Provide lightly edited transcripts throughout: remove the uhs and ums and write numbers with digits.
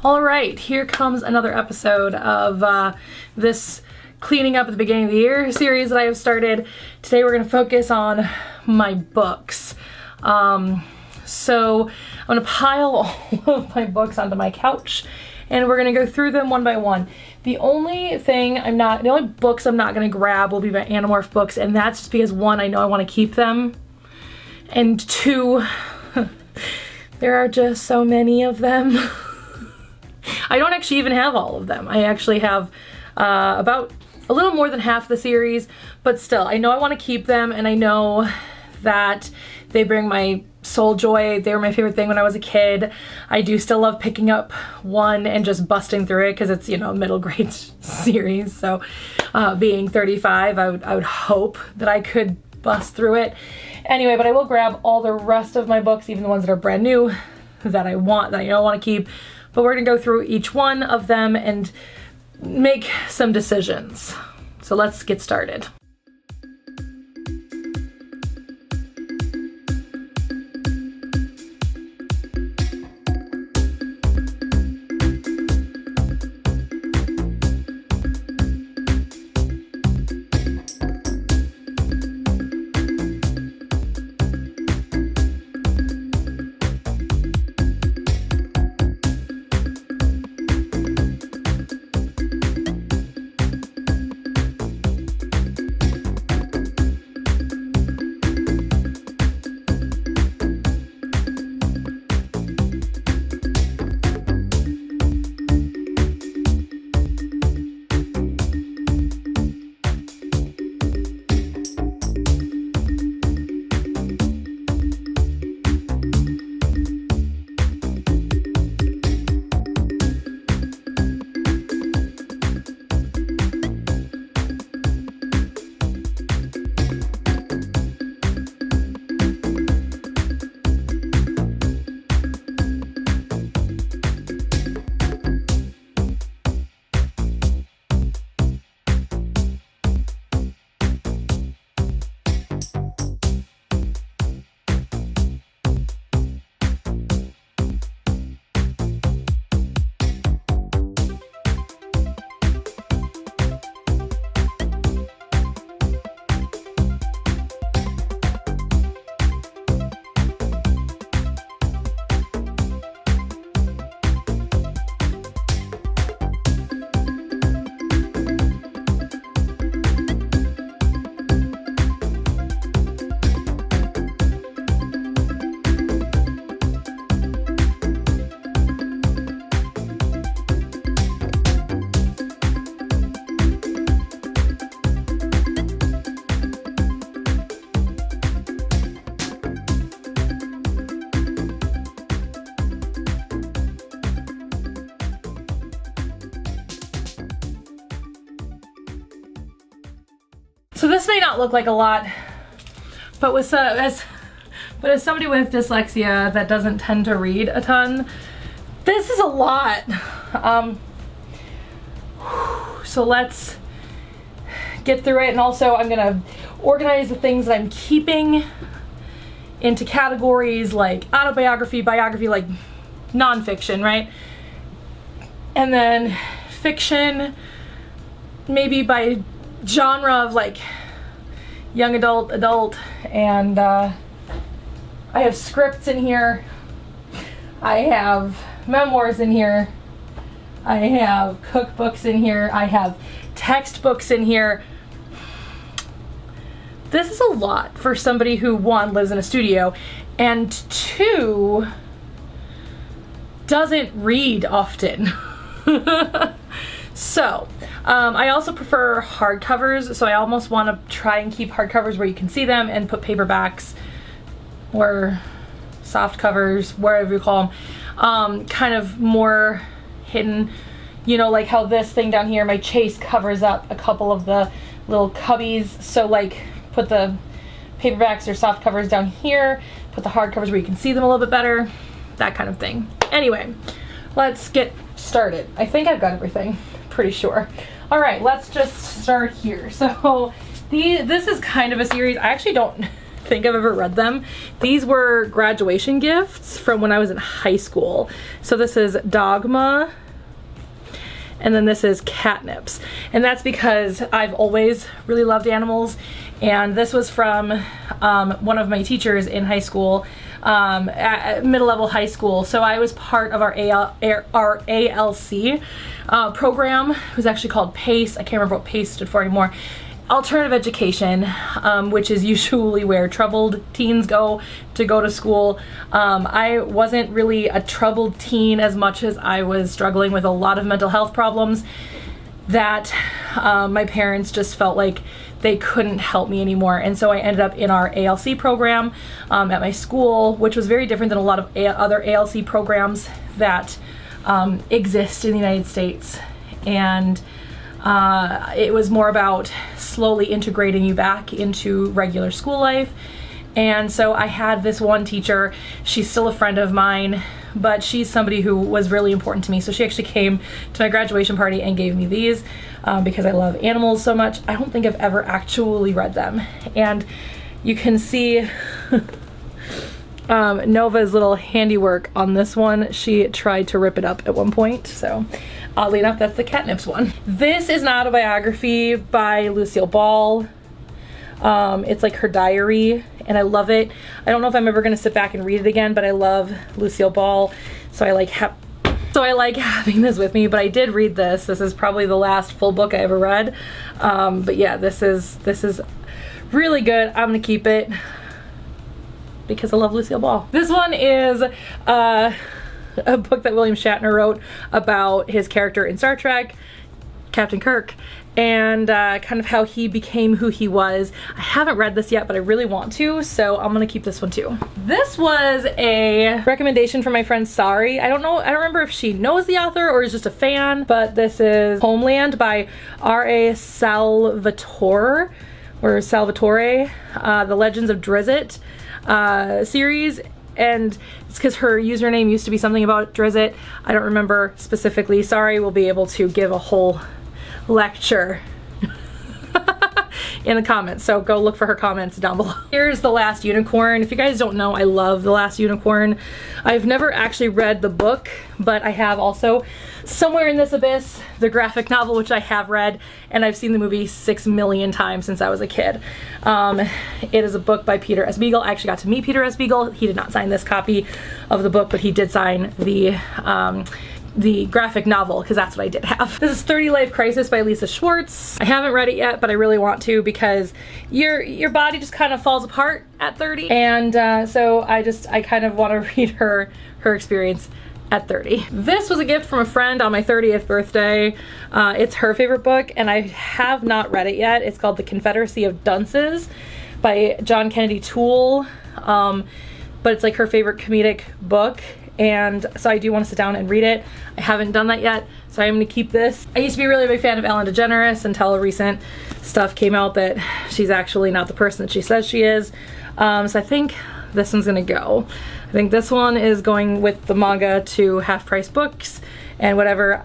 All right, here comes another episode of this cleaning up at the beginning of the year series that I have started. Today we're going to focus on my books. So I'm going to pile all of my books onto my couch and we're going to go through them one by one. The only books I'm not going to grab will be my Animorph books, and that's just because one, I know I want to keep them, and two, there are just so many of them. I don't actually even have all of them. I actually have about a little more than half the series, but still, I know I want to keep them, and I know that they bring my soul joy. They were my favorite thing when I was a kid. I do still love picking up one and just busting through it because it's, you know, a middle grade series. So being 35, I would hope that I could bust through it. Anyway, but I will grab all the rest of my books, even the ones that are brand new, that I know I want to keep. But we're going to go through each one of them and make some decisions. So let's get started. So this may not look like a lot, but as somebody with dyslexia that doesn't tend to read a ton, this is a lot. So let's get through it, and also I'm gonna organize the things that I'm keeping into categories like autobiography, biography, like nonfiction, right? And then fiction, maybe by genre of like young adult, and I have scripts in here, I have memoirs in here, I have cookbooks in here, I have textbooks in here. This is a lot for somebody who, one, lives in a studio, and two, doesn't read often. So, I also prefer hardcovers, so I almost want to try and keep hardcovers where you can see them and put paperbacks or soft covers, wherever you call them, kind of more hidden, you know, like how this thing down here, my chase, covers up a couple of the little cubbies, so like put the paperbacks or soft covers down here, put the hardcovers where you can see them a little bit better, that kind of thing. Anyway, let's get started. I think I've got everything, pretty sure. All right, let's just start here. So this is kind of a series. I actually don't think I've ever read them. These were graduation gifts from when I was in high school. So this is Dogma, and then this is Catnips. And that's because I've always really loved animals. And this was from one of my teachers in high school, at middle-level high school. So I was part of our ALC program. It was actually called PACE. I can't remember what PACE stood for anymore. Alternative education, which is usually where troubled teens go to school. I wasn't really a troubled teen as much as I was struggling with a lot of mental health problems that my parents just felt like they couldn't help me anymore. And so I ended up in our ALC program at my school, which was very different than a lot of other ALC programs that exist in the United States. And it was more about slowly integrating you back into regular school life. And so I had this one teacher, she's still a friend of mine, but she's somebody who was really important to me. So she actually came to my graduation party and gave me these because I love animals so much. I don't think I've ever actually read them. And you can see Nova's little handiwork on this one. She tried to rip it up at one point, so oddly enough, that's the Catnips one. This is an autobiography by Lucille Ball. It's like her diary, and I love it. I don't know if I'm ever gonna sit back and read it again, but I love Lucille Ball, so I like having this with me. But I did read this. This is probably the last full book I ever read. But yeah, this is really good. I'm gonna keep it because I love Lucille Ball. This one is a book that William Shatner wrote about his character in Star Trek, Captain Kirk, and kind of how he became who he was. I haven't read this yet, but I really want to, so I'm gonna keep this one too. This was a recommendation from my friend Sari. I don't remember if she knows the author or is just a fan, but this is Homeland by Ra Salvatore, or Salvatore, the Legends of Drizzt series. And it's because her username used to be something about Drizzt. I don't remember specifically. Sorry, we'll be able to give a whole lecture in the comments, so go look for her comments down below. Here's The Last Unicorn. If you guys don't know, I love The Last Unicorn. I've never actually read the book, but I have also Somewhere in This Abyss, the graphic novel, which I have read, and I've seen the movie 6 million times since I was a kid. It is a book by Peter S. Beagle. I actually got to meet Peter S. Beagle. He did not sign this copy of the book, but he did sign the graphic novel, because that's what I did have. This is 30 Life Crisis by Lisa Schwartz. I haven't read it yet, but I really want to, because your body just kind of falls apart at 30, and so I kind of want to read her experience at 30. This was a gift from a friend on my 30th birthday. It's her favorite book, and I have not read it yet. It's called The Confederacy of Dunces by John Kennedy Toole, but it's like her favorite comedic book. And so I do want to sit down and read it. I haven't done that yet, so I'm going to keep this. I used to be really a big fan of Ellen DeGeneres until recent stuff came out that she's actually not the person that she says she is. So I think this one's going to go. I think this one is going with the manga to Half Price Books, and whatever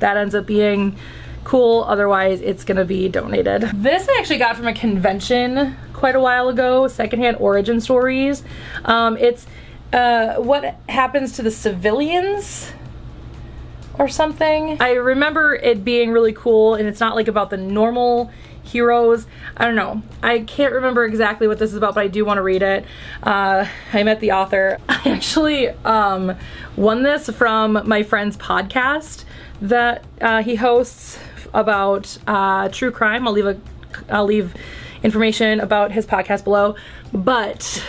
that ends up being, cool. Otherwise, it's going to be donated. This I actually got from a convention quite a while ago, Secondhand Origin Stories. It's what happens to the civilians or something. I remember it being really cool, and it's not like about the normal heroes. I don't know. I can't remember exactly what this is about, but I do want to read it. I met the author. I actually won this from my friend's podcast that he hosts about true crime. I'll leave information about his podcast below, but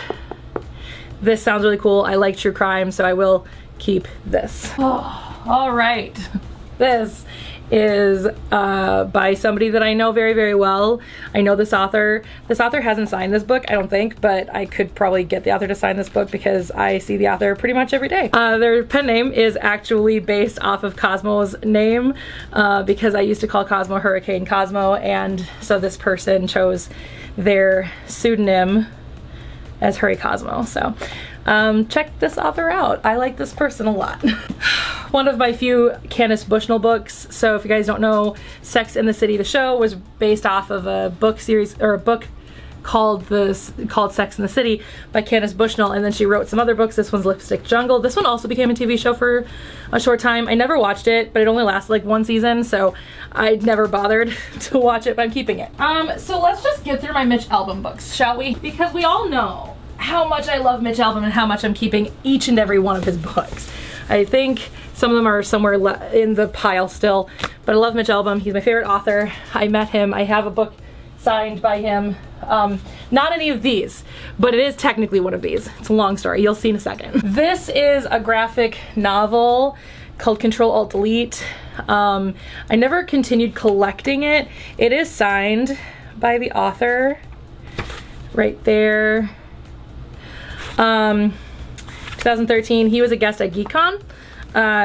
this sounds really cool. I like true crime, so I will keep this. Oh, all right. This is by somebody that I know very, very well. I know this author. This author hasn't signed this book, I don't think, but I could probably get the author to sign this book because I see the author pretty much every day. Their pen name is actually based off of Cosmo's name because I used to call Cosmo Hurricane Cosmo, and so this person chose their pseudonym as Hurry Cosmo. So check this author out. I like this person a lot. One of my few Candace Bushnell books. So if you guys don't know, Sex and the City, the show, was based off of a book series, or a book called Sex and the City by Candace Bushnell, and then she wrote some other books. This one's Lipstick Jungle. This one also became a TV show for a short time. I never watched it, but it only lasted like one season, so I never bothered to watch it, but I'm keeping it. So let's just get through my Mitch Albom books, shall we? Because we all know how much I love Mitch Albom and how much I'm keeping each and every one of his books. I think some of them are somewhere in the pile still, but I love Mitch Albom. He's my favorite author. I met him. I have a book signed by him. Not any of these, but it is technically one of these. It's a long story. You'll see in a second. This is a graphic novel called Control-Alt-Delete. I never continued collecting it. It is signed by the author right there. 2013, he was a guest at GeekCon.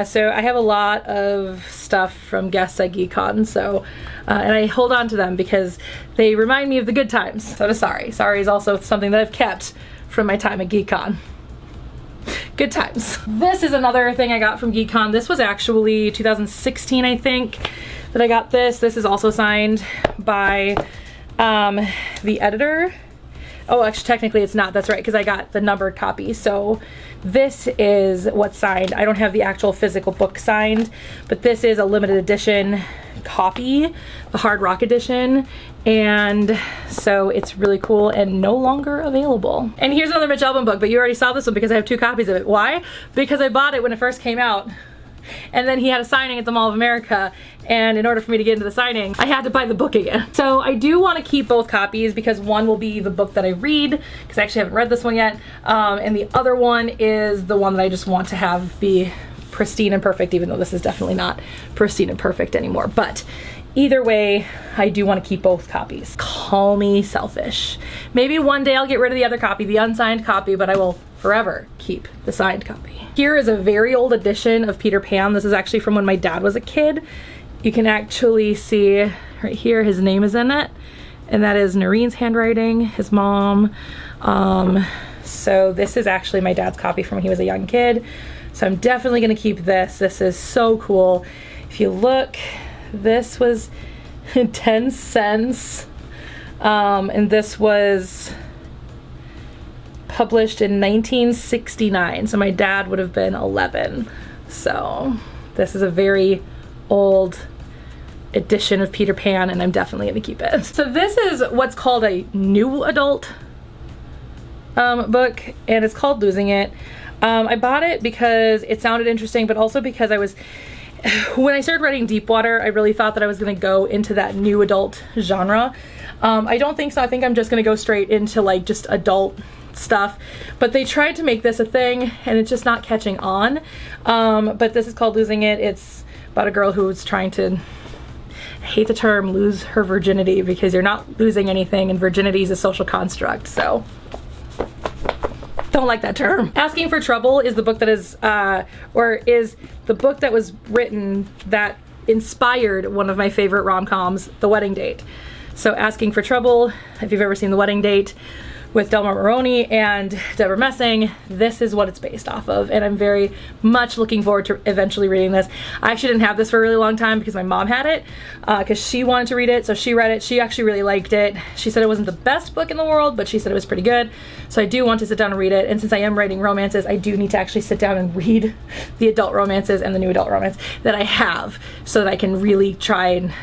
So I have a lot of stuff from guests at GeekCon, so, and I hold on to them because they remind me of the good times. So does Sorry. Sorry is also something that I've kept from my time at GeekCon. Good times. This is another thing I got from GeekCon. This was actually 2016, I think, that I got this. This is also signed by the editor. Oh, actually, technically it's not. That's right, because I got the numbered copy. So this is what's signed. I don't have the actual physical book signed, but this is a limited edition copy, the Hard Rock edition. And so it's really cool and no longer available. And here's another Mitch Albom book, but you already saw this one because I have 2 copies of it. Why? Because I bought it when it first came out. And then he had a signing at the Mall of America, and in order for me to get into the signing, I had to buy the book again. So I do want to keep both copies because one will be the book that I read, because I actually haven't read this one yet, and the other one is the one that I just want to have be pristine and perfect, even though this is definitely not pristine and perfect anymore. But either way, I do want to keep both copies. Call me selfish. Maybe one day I'll get rid of the other copy, the unsigned copy, but I will forever keep the signed copy. Here is a very old edition of Peter Pan. This is actually from when my dad was a kid. You can actually see right here his name is in it, and that is Noreen's handwriting, his mom. So this is actually my dad's copy from when he was a young kid. So I'm definitely gonna keep this. This is so cool. If you look, this was 10 cents, and this was published in 1969, so my dad would have been 11. So this is a very old edition of Peter Pan, and I'm definitely gonna keep it. So this is what's called a new adult book, and it's called Losing It. I bought it because it sounded interesting, but also because when I started writing Deepwater, I really thought that I was gonna go into that new adult genre. I don't think so. I think I'm just gonna go straight into like just adult stuff, but they tried to make this a thing and it's just not catching on. But this is called Losing It. It's about a girl who's trying to, I hate the term, lose her virginity, because you're not losing anything and virginity is a social construct, so don't like that term. Asking for Trouble is the book that is the book that was written that inspired one of my favorite rom-coms, The Wedding Date. So Asking for Trouble, if you've ever seen The Wedding Date with Delmar Maroney and Deborah Messing, this is what it's based off of, and I'm very much looking forward to eventually reading this. I actually didn't have this for a really long time because my mom had it, because she wanted to read it, so she read it. She actually really liked it. She said it wasn't the best book in the world, but she said it was pretty good. So I do want to sit down and read it, and since I am writing romances, I do need to actually sit down and read the adult romances and the new adult romance that I have, so that I can really try and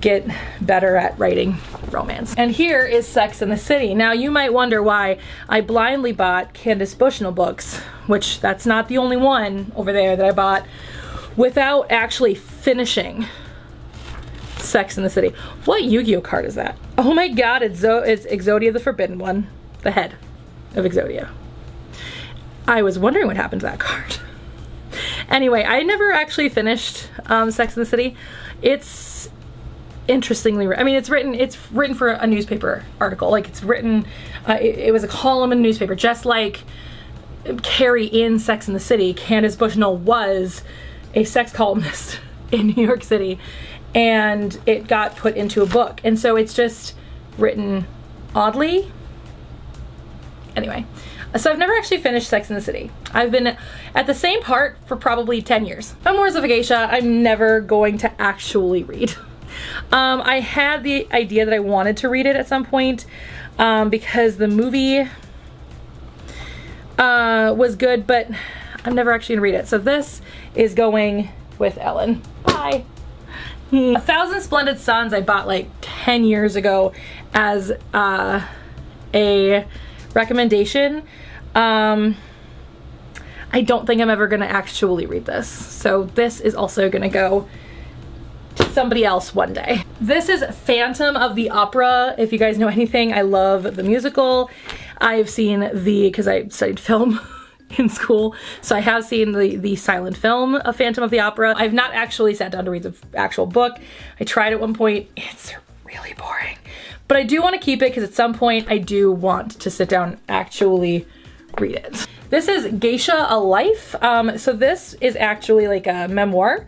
get better at writing romance. And here is Sex and the City. Now you might wonder why I blindly bought Candace Bushnell books, which that's not the only one over there that I bought, without actually finishing Sex and the City. What Yu-Gi-Oh card is that? Oh my god, it's Exodia the Forbidden One, the head of Exodia. I was wondering what happened to that card. Anyway, I never actually finished Sex and the City. It's interestingly, I mean, it's written for a newspaper article. Like, it's written, it was a column in a newspaper, just like Carrie in Sex and the City. Candace Bushnell was a sex columnist in New York City, and it got put into a book. And so it's just written oddly. Anyway, so I've never actually finished Sex and the City. I've been at the same part for probably 10 years. Memoirs of a Geisha, I'm never going to actually read. I had the idea that I wanted to read it at some point because the movie was good, but I'm never actually gonna read it. So this is going with Ellen. Bye. 1,000 Splendid Suns I bought like 10 years ago as a recommendation. I don't think I'm ever gonna actually read this. So this is also gonna go to somebody else one day. This is Phantom of the Opera. If you guys know anything, I love the musical. I've seen because I studied film in school, so I have seen the silent film of Phantom of the Opera. I've not actually sat down to read the actual book. I tried at one point. It's really boring, but I do want to keep it because at some point I do want to sit down and actually read it. This is Geisha, A Life. So this is actually like a memoir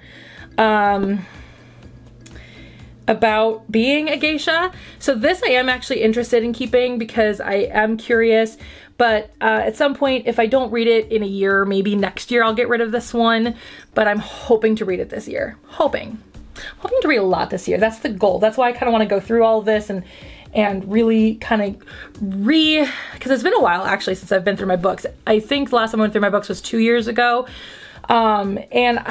about being a geisha. So this I am actually interested in keeping because I am curious, but at some point, if I don't read it in a year, maybe next year I'll get rid of this one, but I'm hoping to read it this year. Hoping to read a lot this year. That's the goal. That's why I kind of want to go through all of this and really kind of because it's been a while actually since I've been through my books. I think the last time I went through my books was 2 years ago. And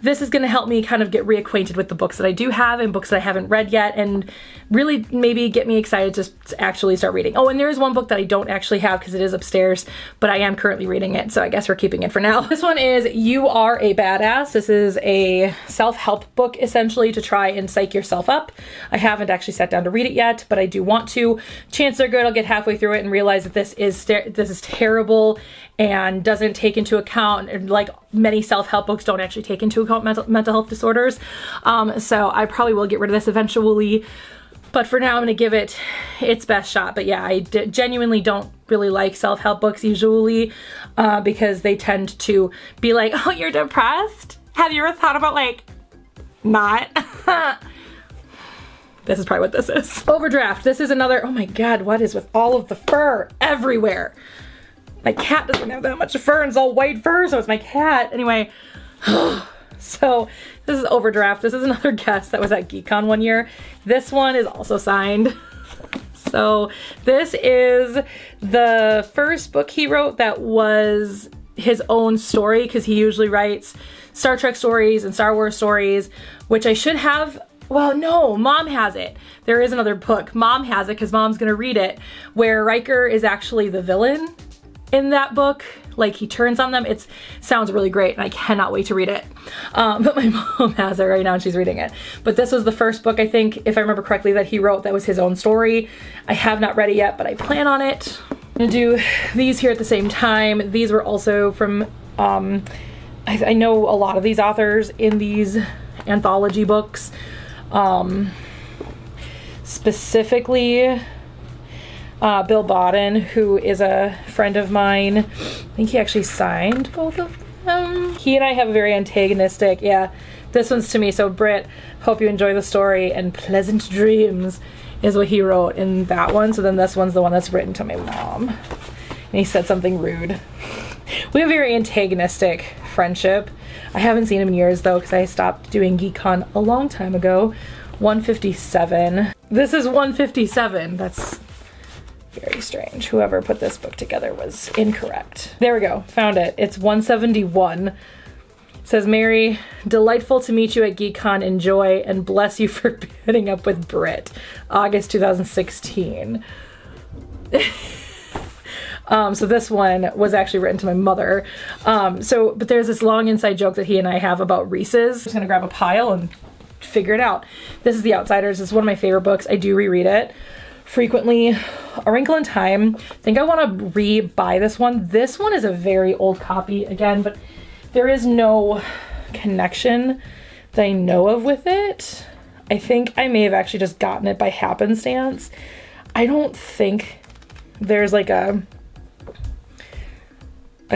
this is going to help me kind of get reacquainted with the books that I do have and books that I haven't read yet, and really maybe get me excited to actually start reading. Oh, and there is one book that I don't actually have because it is upstairs, but I am currently reading it, so I guess we're keeping it for now. This one is You Are a Badass. This is a self-help book essentially to try and psych yourself up. I haven't actually sat down to read it yet, but I do want to. Chances are good I'll get halfway through it and realize that this is terrible and doesn't take into account, and like many self-help books don't actually take into account mental health disorders. So I probably will get rid of this eventually, but for now I'm gonna give it its best shot. But yeah, I genuinely don't really like self-help books usually because they tend to be like, oh, you're depressed? Have you ever thought about like not? This is probably what this is. Overdraft. This is another, oh my God, what is with all of the fur everywhere? My cat doesn't have that much fur, and it's all white fur, so it's my cat. Anyway, so this is Overdraft. This is another guest that was at GeekCon one year. This one is also signed. So this is the first book he wrote that was his own story, because he usually writes Star Trek stories and Star Wars stories, which I should have. Well, no, Mom has it. There is another book. Mom has it because Mom's gonna read it, where Riker is actually the villain in that book. Like, he turns on them. It sounds really great and I cannot wait to read it. But my mom has it right now and she's reading it. But this was the first book, I think, if I remember correctly, that he wrote that was his own story. I have not read it yet, but I plan on it. I'm gonna do these here at the same time. These were also from, I know a lot of these authors in these anthology books. Specifically, Bill Bodden, who is a friend of mine. I think he actually signed both of them. He and I have a very antagonistic, yeah, this one's to me. So Britt, hope you enjoy the story, and pleasant dreams is what he wrote in that one. So then this one's the one that's written to my mom. And he said something rude. We have a very antagonistic friendship. I haven't seen him in years though, because I stopped doing GeekCon a long time ago. 157. This is 157. That's very strange. Whoever put this book together was incorrect. There we go, found it. It's 171. It says, Mary, delightful to meet you at GeekCon. Enjoy, and bless you for putting up with Brit. August 2016. So this one was actually written to my mother. But there's this long inside joke that he and I have about Reese's. I'm just gonna grab a pile and figure it out. This is The Outsiders. This is one of my favorite books. I do reread it frequently. A Wrinkle in Time. I think I want to re-buy this one. This one is a very old copy again, but there is no connection that I know of with it. I think I may have actually just gotten it by happenstance. I don't think there's like a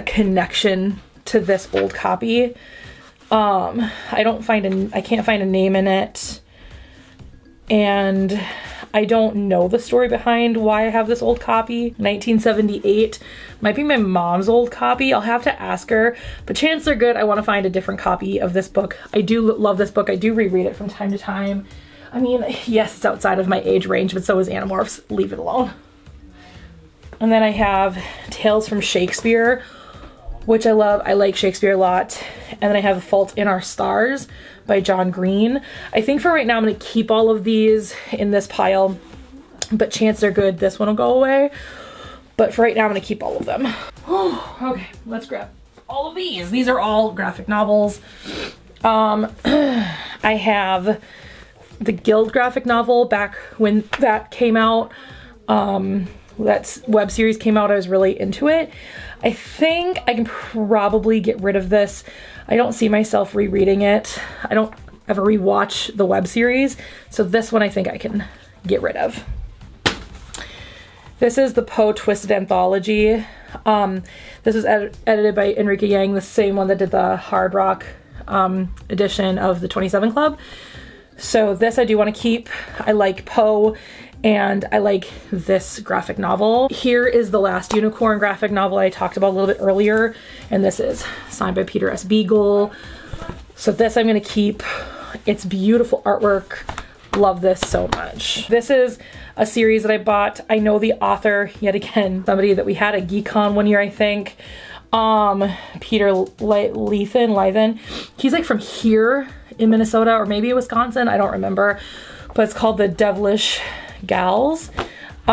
connection to this old copy. I can't find a name in it. And I don't know the story behind why I have this old copy. 1978 might be my mom's old copy. I'll have to ask her, but chances are good I want to find a different copy of this book. I do love this book. I do reread it from time to time. I mean, yes, it's outside of my age range, but so is Animorphs. Leave it alone. And then I have Tales from Shakespeare, which I love. I like Shakespeare a lot. And then I have Fault in Our Stars by John Green. I think for right now I'm going to keep all of these in this pile, but chances are good this one will go away. But for right now I'm going to keep all of them. Okay, let's grab all of these. These are all graphic novels. I have the Guild graphic novel back when that came out. That web series came out, I was really into it. I think I can probably get rid of this. I don't see myself rereading it. I don't ever rewatch the web series, so this one I think I can get rid of. This is the Po Twisted Anthology. This is edited by Enrique Yang, the same one that did the Hard Rock edition of the 27 Club. So this I do want to keep. I like Poe, and I like this graphic novel. Here is the Last Unicorn graphic novel I talked about a little bit earlier, and this is signed by Peter S. Beagle. So this I'm going to keep. It's beautiful artwork. Love this so much. This is a series that I bought. I know the author, yet again, somebody that we had at GeekCon one year, I think. Peter Lythen. He's like from here in Minnesota, or maybe Wisconsin, I don't remember, but it's called The Devilish Gals, it's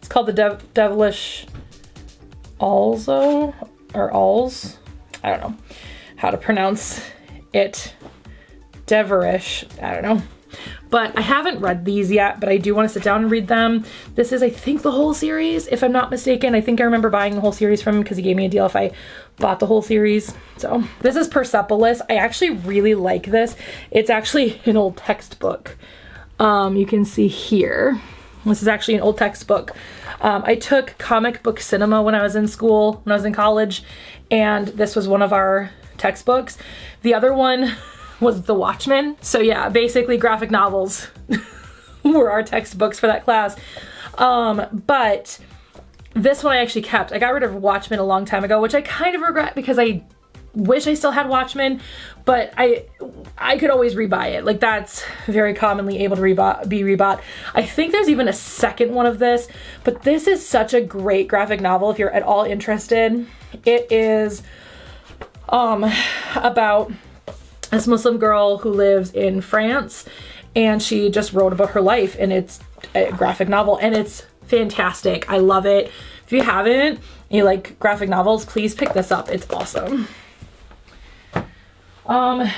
called the Devilish Also, or Alls, I don't know how to pronounce it, Deverish, I don't know. But I haven't read these yet, but I do want to sit down and read them. This is, I think, the whole series, if I'm not mistaken. I think I remember buying the whole series from him because he gave me a deal if I bought the whole series. So this is Persepolis. I actually really like this. It's actually an old textbook. You can see here. This is actually an old textbook. I took comic book cinema when I was in school, when I was in college, and this was one of our textbooks. The other one was The Watchmen. So yeah, basically graphic novels were our textbooks for that class. But this one I actually kept. I got rid of Watchmen a long time ago, which I kind of regret because I wish I still had Watchmen, but I could always rebuy it. Like, that's very commonly able to be rebought. I think there's even a second one of this, but this is such a great graphic novel if you're at all interested. It is about this Muslim girl who lives in France, and she just wrote about her life, and it's a graphic novel, and it's fantastic. I love it. If you haven't, and you like graphic novels, please pick this up. It's awesome. I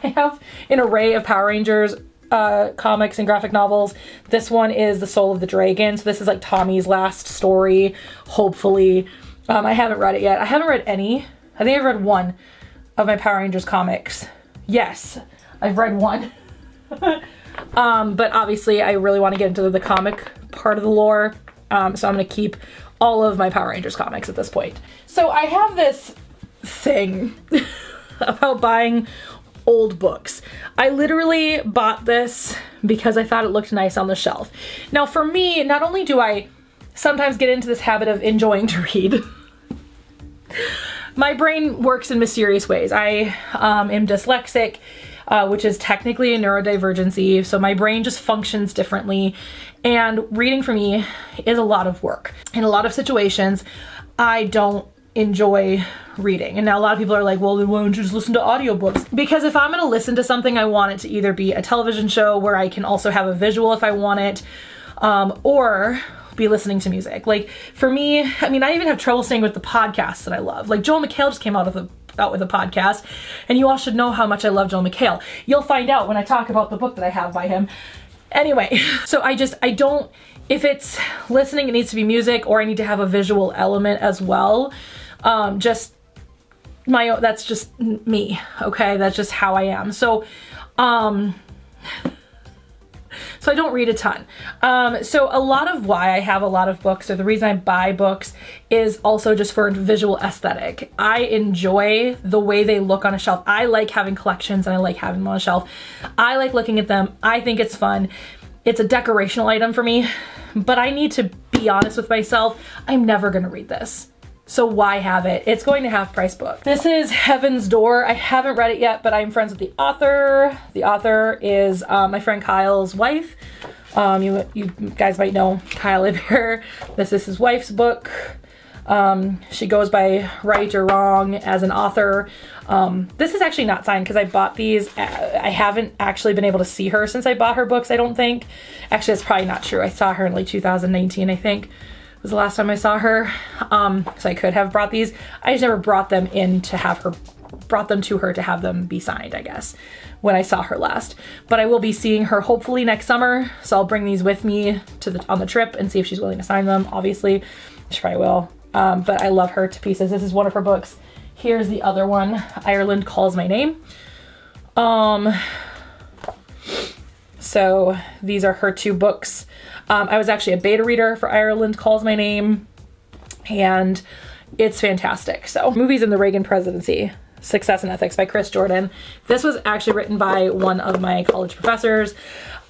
have an array of Power Rangers comics and graphic novels. This one is The Soul of the Dragon. So this is like Tommy's last story, hopefully. I haven't read it yet. I haven't read any. I think I've read one of my Power Rangers comics. Yes, I've read one. But obviously I really want to get into the comic part of the lore. So I'm going to keep all of my Power Rangers comics at this point. So I have this thing about buying old books. I literally bought this because I thought it looked nice on the shelf. Now for me, not only do I sometimes get into this habit of enjoying to read, my brain works in mysterious ways. I am dyslexic, which is technically a neurodivergency, so my brain just functions differently, and reading for me is a lot of work. In a lot of situations, I don't enjoy reading. And now a lot of people are like, well, then why don't you just listen to audiobooks? Because if I'm gonna listen to something, I want it to either be a television show where I can also have a visual if I want it, or be listening to music. Like for me, I mean, I even have trouble staying with the podcasts that I love. Like Joel McHale just came out with a podcast, and you all should know how much I love Joel McHale. You'll find out when I talk about the book that I have by him. Anyway, so I don't, if it's listening, it needs to be music, or I need to have a visual element as well. That's just me, okay? That's just how I am. So So I don't read a ton. So a lot of why I have a lot of books, or the reason I buy books, is also just for visual aesthetic. I enjoy the way they look on a shelf. I like having collections and I like having them on a shelf. I like looking at them. I think it's fun. It's a decorational item for me, but I need to be honest with myself. I'm never gonna read this. So why have it? It's going to Half Price Book. This is Heaven's Door. I haven't read it yet, but I'm friends with the author. The author is my friend Kyle's wife. You guys might know Kyle Iber. This is his wife's book. She goes by Right or Wrong as an author. This is actually not signed because I bought these. I haven't actually been able to see her since I bought her books, I don't think. Actually, that's probably not true. I saw her in like 2019, I think. Was the last time I saw her. So I could have brought these. I just never brought them in to have her, brought them to her to have them be signed, I guess, when I saw her last. But I will be seeing her hopefully next summer. So I'll bring these with me to on the trip and see if she's willing to sign them. Obviously, she probably will. But I love her to pieces. This is one of her books. Here's the other one, Ireland Calls My Name. So these are her two books. I was actually a beta reader for Ireland Calls My Name, and it's fantastic. So, Movies in the Reagan Presidency, Success and Ethics by Chris Jordan. This was actually written by one of my college professors.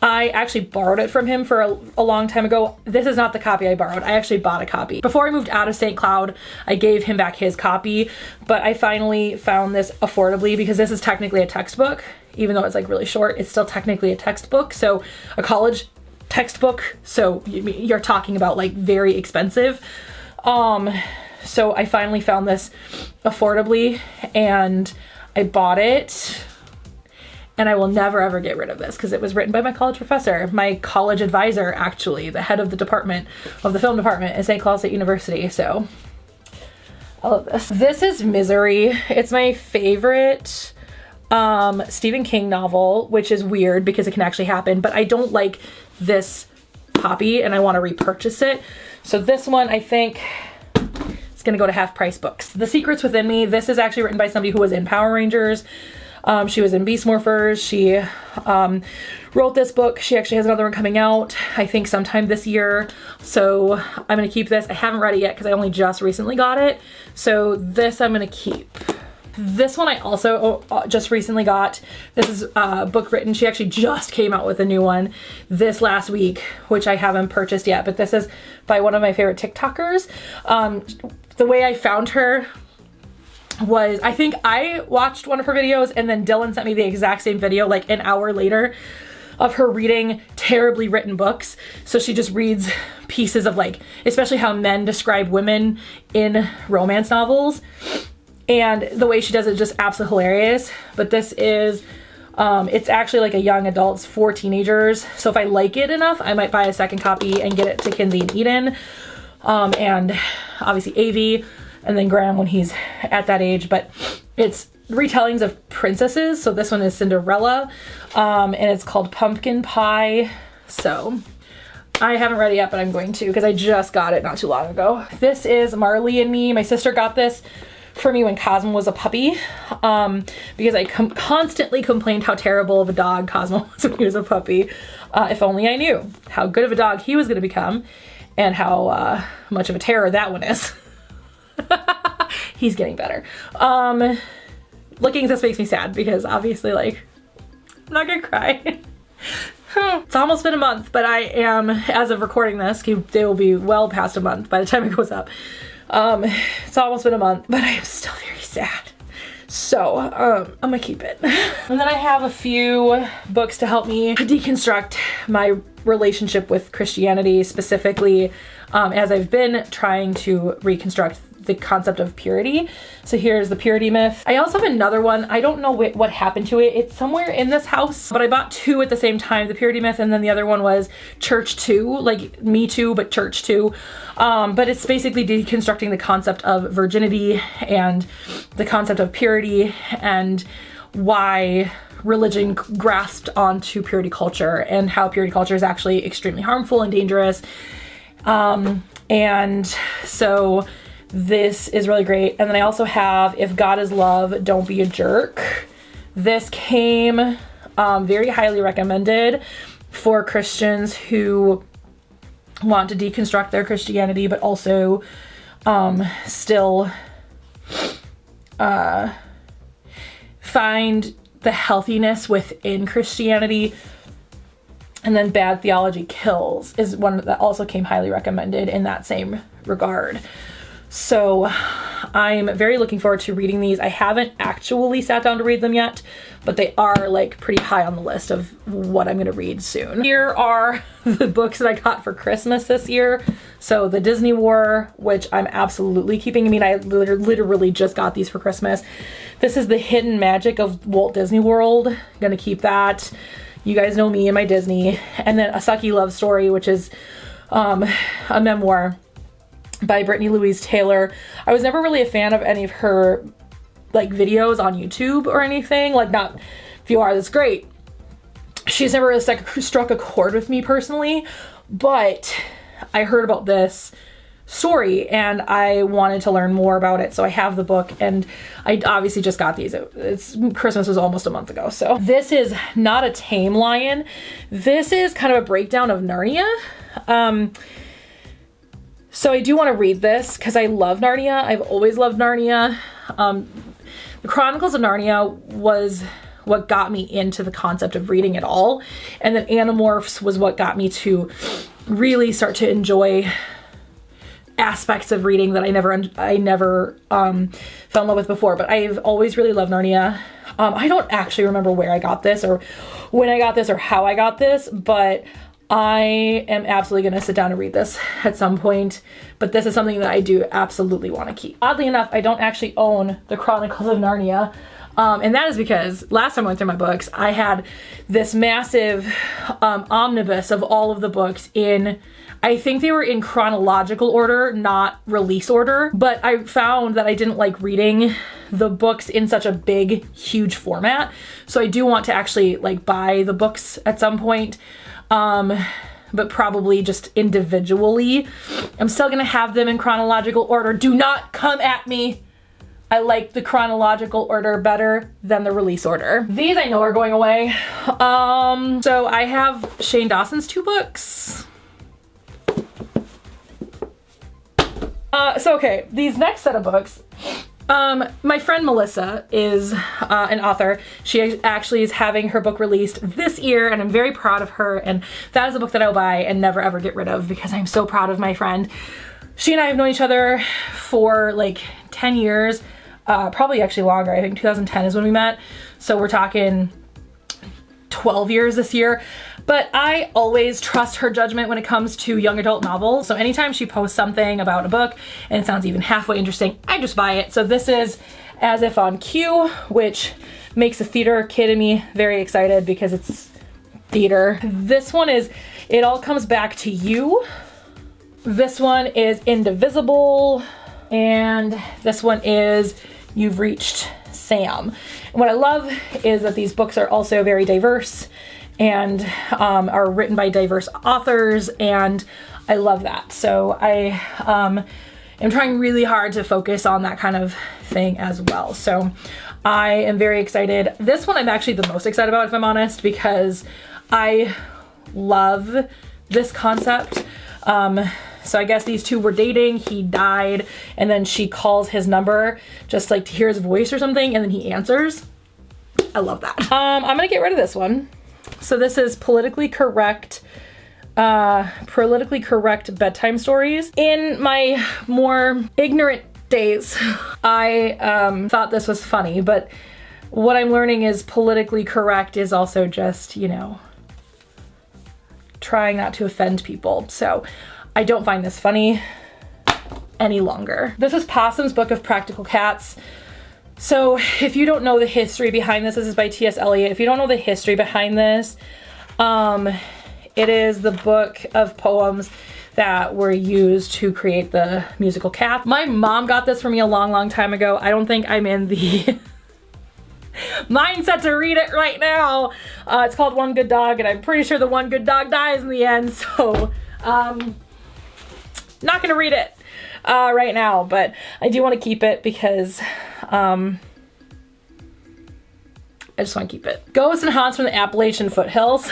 I actually borrowed it from him for a long time ago. This is not the copy I borrowed. I actually bought a copy. Before I moved out of St. Cloud, I gave him back his copy, but I finally found this affordably because this is technically a textbook. Even though it's like really short, it's still technically a textbook. So a college textbook. So you're talking about like very expensive. So I finally found this affordably and I bought it. And I will never ever get rid of this because it was written by my college professor, my college advisor, actually, the head of the department of the film department at St. Cloud State University. So I love this. This is Misery. It's my favorite Stephen King novel, which is weird because it can actually happen, but I don't like this copy and I want to repurchase it. So this one, I think it's gonna go to Half Price Books. The Secrets Within Me. This is actually written by somebody who was in Power Rangers. She was in Beast Morphers. She wrote this book. She actually has another one coming out, I think sometime this year. So I'm gonna keep this. I haven't read it yet because I only just recently got it. So this I'm gonna keep. This one I also just recently got. This is a book written. She actually just came out with a new one this last week, which I haven't purchased yet, but this is by one of my favorite TikTokers. The way I found her was, I think I watched one of her videos and then Dylan sent me the exact same video like an hour later of her reading terribly written books. So she just reads pieces of like, especially how men describe women in romance novels. And the way she does it is just absolutely hilarious. But this is, it's actually like a young adults for teenagers. So if I like it enough, I might buy a second copy and get it to Kinsey and Eden. And obviously Avi, and then Graham when he's at that age. But it's retellings of princesses. So this one is Cinderella, and it's called Pumpkin Pie. So I haven't read it yet, but I'm going to because I just got it not too long ago. This is Marley and Me. My sister got this for me when Cosmo was a puppy, because I constantly complained how terrible of a dog Cosmo was when he was a puppy. If only I knew how good of a dog he was going to become and how much of a terror that one is. He's getting better. Looking at this makes me sad because obviously, like, I'm not gonna cry. It's almost been a month, but I am, as of recording this, they will be well past a month by the time it goes up. It's almost been a month, but I am still very sad. So, I'm gonna keep it. And then I have a few books to help me deconstruct my relationship with Christianity, specifically, as I've been trying to reconstruct the concept of purity. So here's The Purity Myth. I also have another one. I don't know what happened to it. It's somewhere in this house, but I bought two at the same time, The Purity Myth, and then the other one was Church 2, like Me Too, but Church 2. But it's basically deconstructing the concept of virginity and the concept of purity and why religion grasped onto purity culture and how purity culture is actually extremely harmful and dangerous. And so this is really great. And then I also have If God is Love, Don't Be a Jerk. This came very highly recommended for Christians who want to deconstruct their Christianity, but also still find the healthiness within Christianity. And then Bad Theology Kills is one that also came highly recommended in that same regard. So I'm very looking forward to reading these. I haven't actually sat down to read them yet, but they are like pretty high on the list of what I'm going to read soon. Here are the books that I got for Christmas this year. So the Disney War, which I'm absolutely keeping. I mean, I literally just got these for Christmas. This is The Hidden Magic of Walt Disney World. I'm going to keep that. You guys know me and my Disney. And then A Sucky Love Story, which is a memoir by Brittany Louise Taylor. I was never really a fan of any of her like videos on YouTube or anything. Like, not, if you are, that's great. She's never really struck a chord with me personally, but I heard about this story and I wanted to learn more about it. So I have the book, and I obviously just got these. Christmas was almost a month ago. So this is Not a Tame Lion. This is kind of a breakdown of Narnia. So I do want to read this because I love Narnia. I've always loved Narnia. The Chronicles of Narnia was what got me into the concept of reading it all. And then Animorphs was what got me to really start to enjoy aspects of reading that I never fell in love with before. But I've always really loved Narnia. I don't actually remember where I got this or when I got this or how I got this, but I am absolutely going to sit down and read this at some point, but this is something that I do absolutely want to keep. Oddly enough, I don't actually own the Chronicles of Narnia, and that is because last time I went through my books, I had this massive omnibus of all of the books in, I think they were in chronological order, not release order, but I found that I didn't like reading the books in such a big, huge format, so I do want to actually like buy the books at some point. But probably just individually. I'm still gonna have them in chronological order. Do not come at me. I like the chronological order better than the release order. These I know are going away. So I have Shane Dawson's 2 books. Okay, these next set of books. My friend Melissa is an author. She actually is having her book released this year, and I'm very proud of her, and that is a book that I'll buy and never ever get rid of because I'm so proud of my friend. She and I have known each other for like 10 years, probably actually longer. I think 2010 is when we met, so we're talking 12 years this year. But I always trust her judgment when it comes to young adult novels. So anytime she posts something about a book and it sounds even halfway interesting, I just buy it. So this is As If on Cue, which makes the theater kid in me very excited because it's theater. This one is It All Comes Back to You. This one is Indivisible. And this one is You've Reached Sam. And what I love is that these books are also very diverse and are written by diverse authors, and I love that. So I am trying really hard to focus on that kind of thing as well. So I am very excited. This one I'm actually the most excited about, if I'm honest, because I love this concept. So I guess these two were dating, he died, and then she calls his number just like to hear his voice or something, and then he answers. I love that. I'm gonna get rid of this one. So this is politically correct bedtime stories. In my more ignorant days, I thought this was funny, but what I'm learning is politically correct is also just, you know, trying not to offend people. So I don't find this funny any longer. This is Possum's Book of Practical Cats. So if you don't know the history behind this, this is by T.S. Eliot. If you don't know the history behind this, it is the book of poems that were used to create the musical Cats. My mom got this for me a long, long time ago. I don't think I'm in the mindset to read it right now. It's called One Good Dog, and I'm pretty sure the one good dog dies in the end, so not gonna read it right now, but I do want to keep it because I just want to keep it. Ghosts and Haunts from the Appalachian Foothills.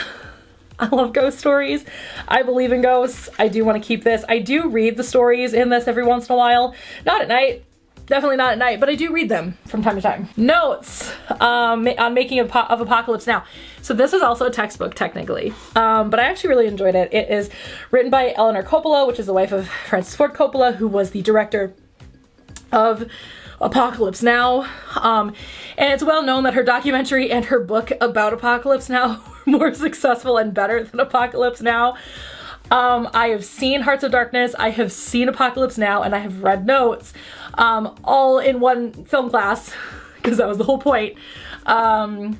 I love ghost stories. I believe in ghosts. I do want to keep this. I do read the stories in this every once in a while. Not at night. Definitely not at night, but I do read them from time to time. Notes on making of Apocalypse Now. So this is also a textbook technically, but I actually really enjoyed it. It is written by Eleanor Coppola, which is the wife of Francis Ford Coppola, who was the director of Apocalypse Now. And it's well known that her documentary and her book about Apocalypse Now were more successful and better than Apocalypse Now. I have seen Hearts of Darkness, I have seen Apocalypse Now, and I have read notes, all in one film class, because that was the whole point. Yeah,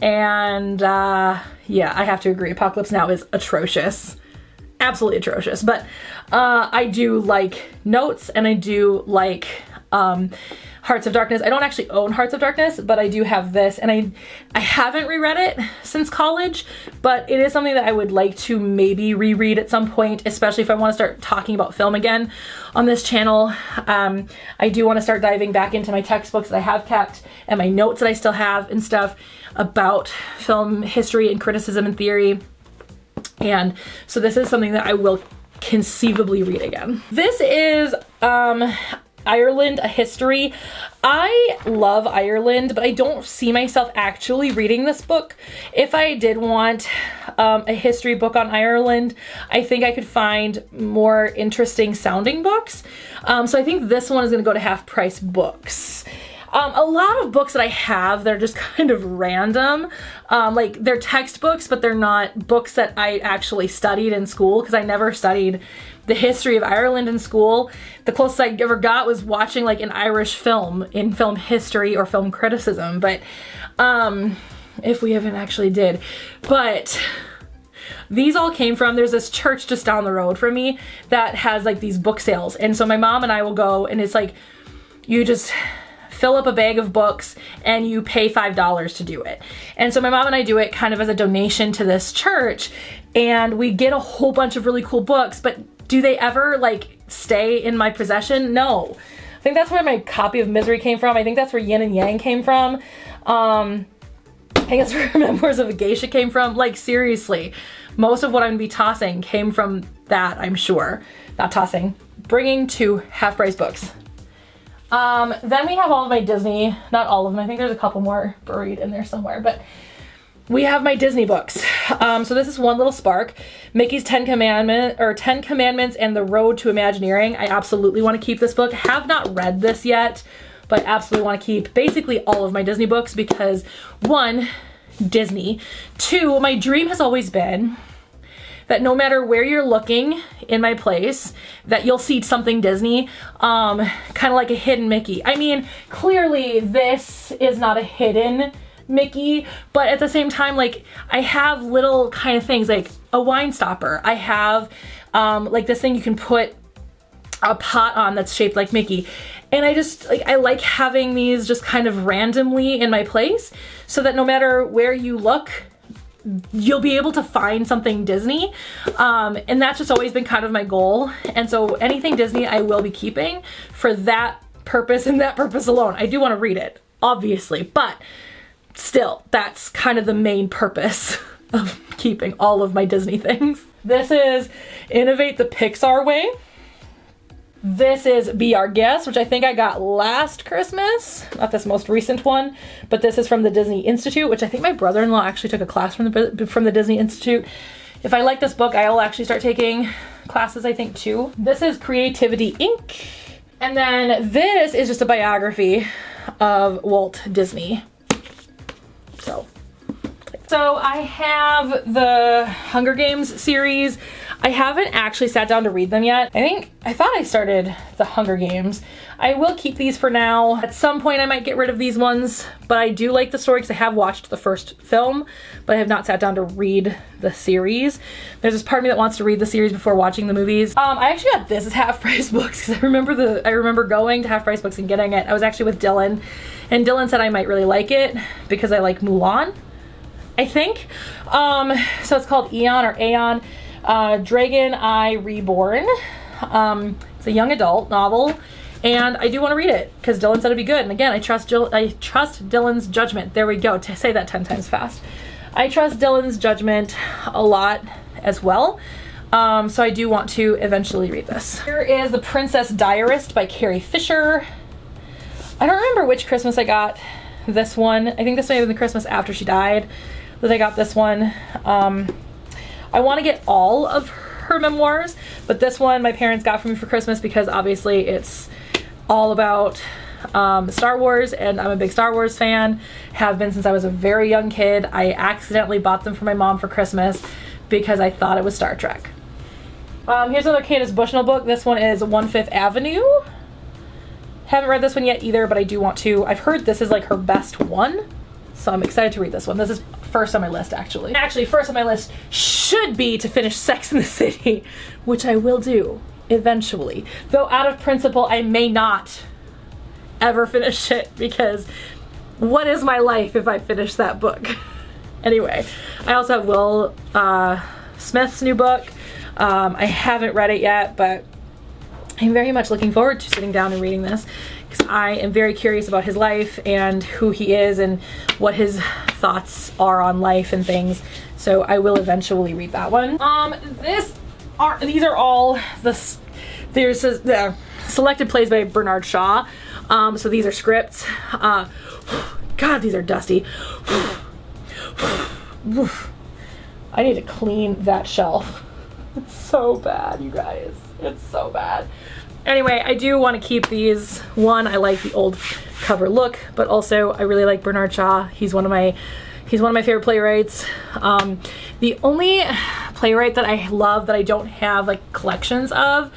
I have to agree, Apocalypse Now is atrocious. Absolutely atrocious. But I do like notes, and I do like Hearts of Darkness. I don't actually own Hearts of Darkness, but I do have this, and I haven't reread it since college, but it is something that I would like to maybe reread at some point, especially if I want to start talking about film again on this channel. I do want to start diving back into my textbooks that I have kept and my notes that I still have and stuff about film history and criticism and theory. And so this is something that I will conceivably read again. This is Ireland, A History. I love Ireland, but I don't see myself actually reading this book. If I did want a history book on Ireland, I think I could find more interesting sounding books. So I think this one is going to go to Half Price Books. A lot of books that I have, they're just kind of random. Like they're textbooks, but they're not books that I actually studied in school, because I never studied the history of Ireland in school. The closest I ever got was watching like an Irish film in film history or film criticism, but if we even actually did. But these all came from, there's this church just down the road from me that has like these book sales, and so my mom and I will go, and it's like you just fill up a bag of books and you pay $5 to do it. And so my mom and I do it kind of as a donation to this church, and we get a whole bunch of really cool books, but do they ever like stay in my possession? No. I think that's where my copy of Misery came from. I think that's where Yin and Yang came from. I think that's where Memoirs of a Geisha came from. Like seriously, most of what I'm gonna be tossing came from that, I'm sure. Not tossing, bringing to Half Price Books. Then we have all of my Disney, not all of them, I think there's a couple more buried in there somewhere, but we have my Disney books. So this is One Little Spark, Mickey's 10 Commandments and the Road to Imagineering. I absolutely want to keep this book. Have not read this yet, but I absolutely want to keep basically all of my Disney books because one, Disney. Two, my dream has always been that no matter where you're looking in my place, that you'll see something Disney, kind of like a hidden Mickey. I mean, clearly this is not a hidden Mickey, but at the same time, like I have little kind of things like a wine stopper. I have like this thing you can put a pot on that's shaped like Mickey. And I just like, I like having these just kind of randomly in my place so that no matter where you look, you'll be able to find something Disney. And that's just always been kind of my goal. And so anything Disney I will be keeping for that purpose and that purpose alone. I do want to read it, obviously, but still, that's kind of the main purpose of keeping all of my Disney things. This is Innovate the Pixar Way. This is Be Our Guest, which I think I got last Christmas. Not this most recent one, but this is from the Disney Institute, which I think my brother-in-law actually took a class from the Disney Institute. If I like this book, I will actually start taking classes, I think, too. This is Creativity Inc. And then this is just a biography of Walt Disney. So I have the Hunger Games series. I haven't actually sat down to read them yet. I thought I started the Hunger Games. I will keep these for now. At some point I might get rid of these ones, but I do like the story because I have watched the first film, but I have not sat down to read the series. There's this part of me that wants to read the series before watching the movies. I actually got this as Half Price Books because I remember going to Half Price Books and getting it. I was actually with Dylan, and Dylan said I might really like it because I like Mulan, I think. So it's called Eon or Aeon. Dragon Eye Reborn. It's a young adult novel, and I do want to read it because Dylan said it'd be good. And again, I trust Dylan's judgment. There we go. To say that 10 times fast. I trust Dylan's judgment a lot as well. So I do want to eventually read this. Here is The Princess Diarist by Carrie Fisher. I don't remember which Christmas I got this one. I think this may have been the Christmas after she died that I got this one. I want to get all of her memoirs, but this one my parents got for me for Christmas because obviously it's all about Star Wars, and I'm a big Star Wars fan, have been since I was a very young kid. I accidentally bought them for my mom for Christmas because I thought it was Star Trek. Here's another Candace Bushnell book. This one is 1/5 Avenue. Haven't read this one yet either, but I do want to. I've heard this is like her best one, so I'm excited to read this one. This is first on my list, actually. Actually, first on my list should be to finish Sex and the City, which I will do eventually. Though out of principle, I may not ever finish it, because what is my life if I finish that book? Anyway, I also have Will Smith's new book. I haven't read it yet, but I'm very much looking forward to sitting down and reading this, because I am very curious about his life and who he is and what his thoughts are on life and things. So I will eventually read that one. These are all there's selected plays by Bernard Shaw. So these are scripts. God, these are dusty. I need to clean that shelf. It's so bad, you guys. It's so bad. Anyway, I do want to keep these. One, I like the old cover look, but also I really like Bernard Shaw. He's one of my favorite playwrights. The only playwright that I love that I don't have like collections of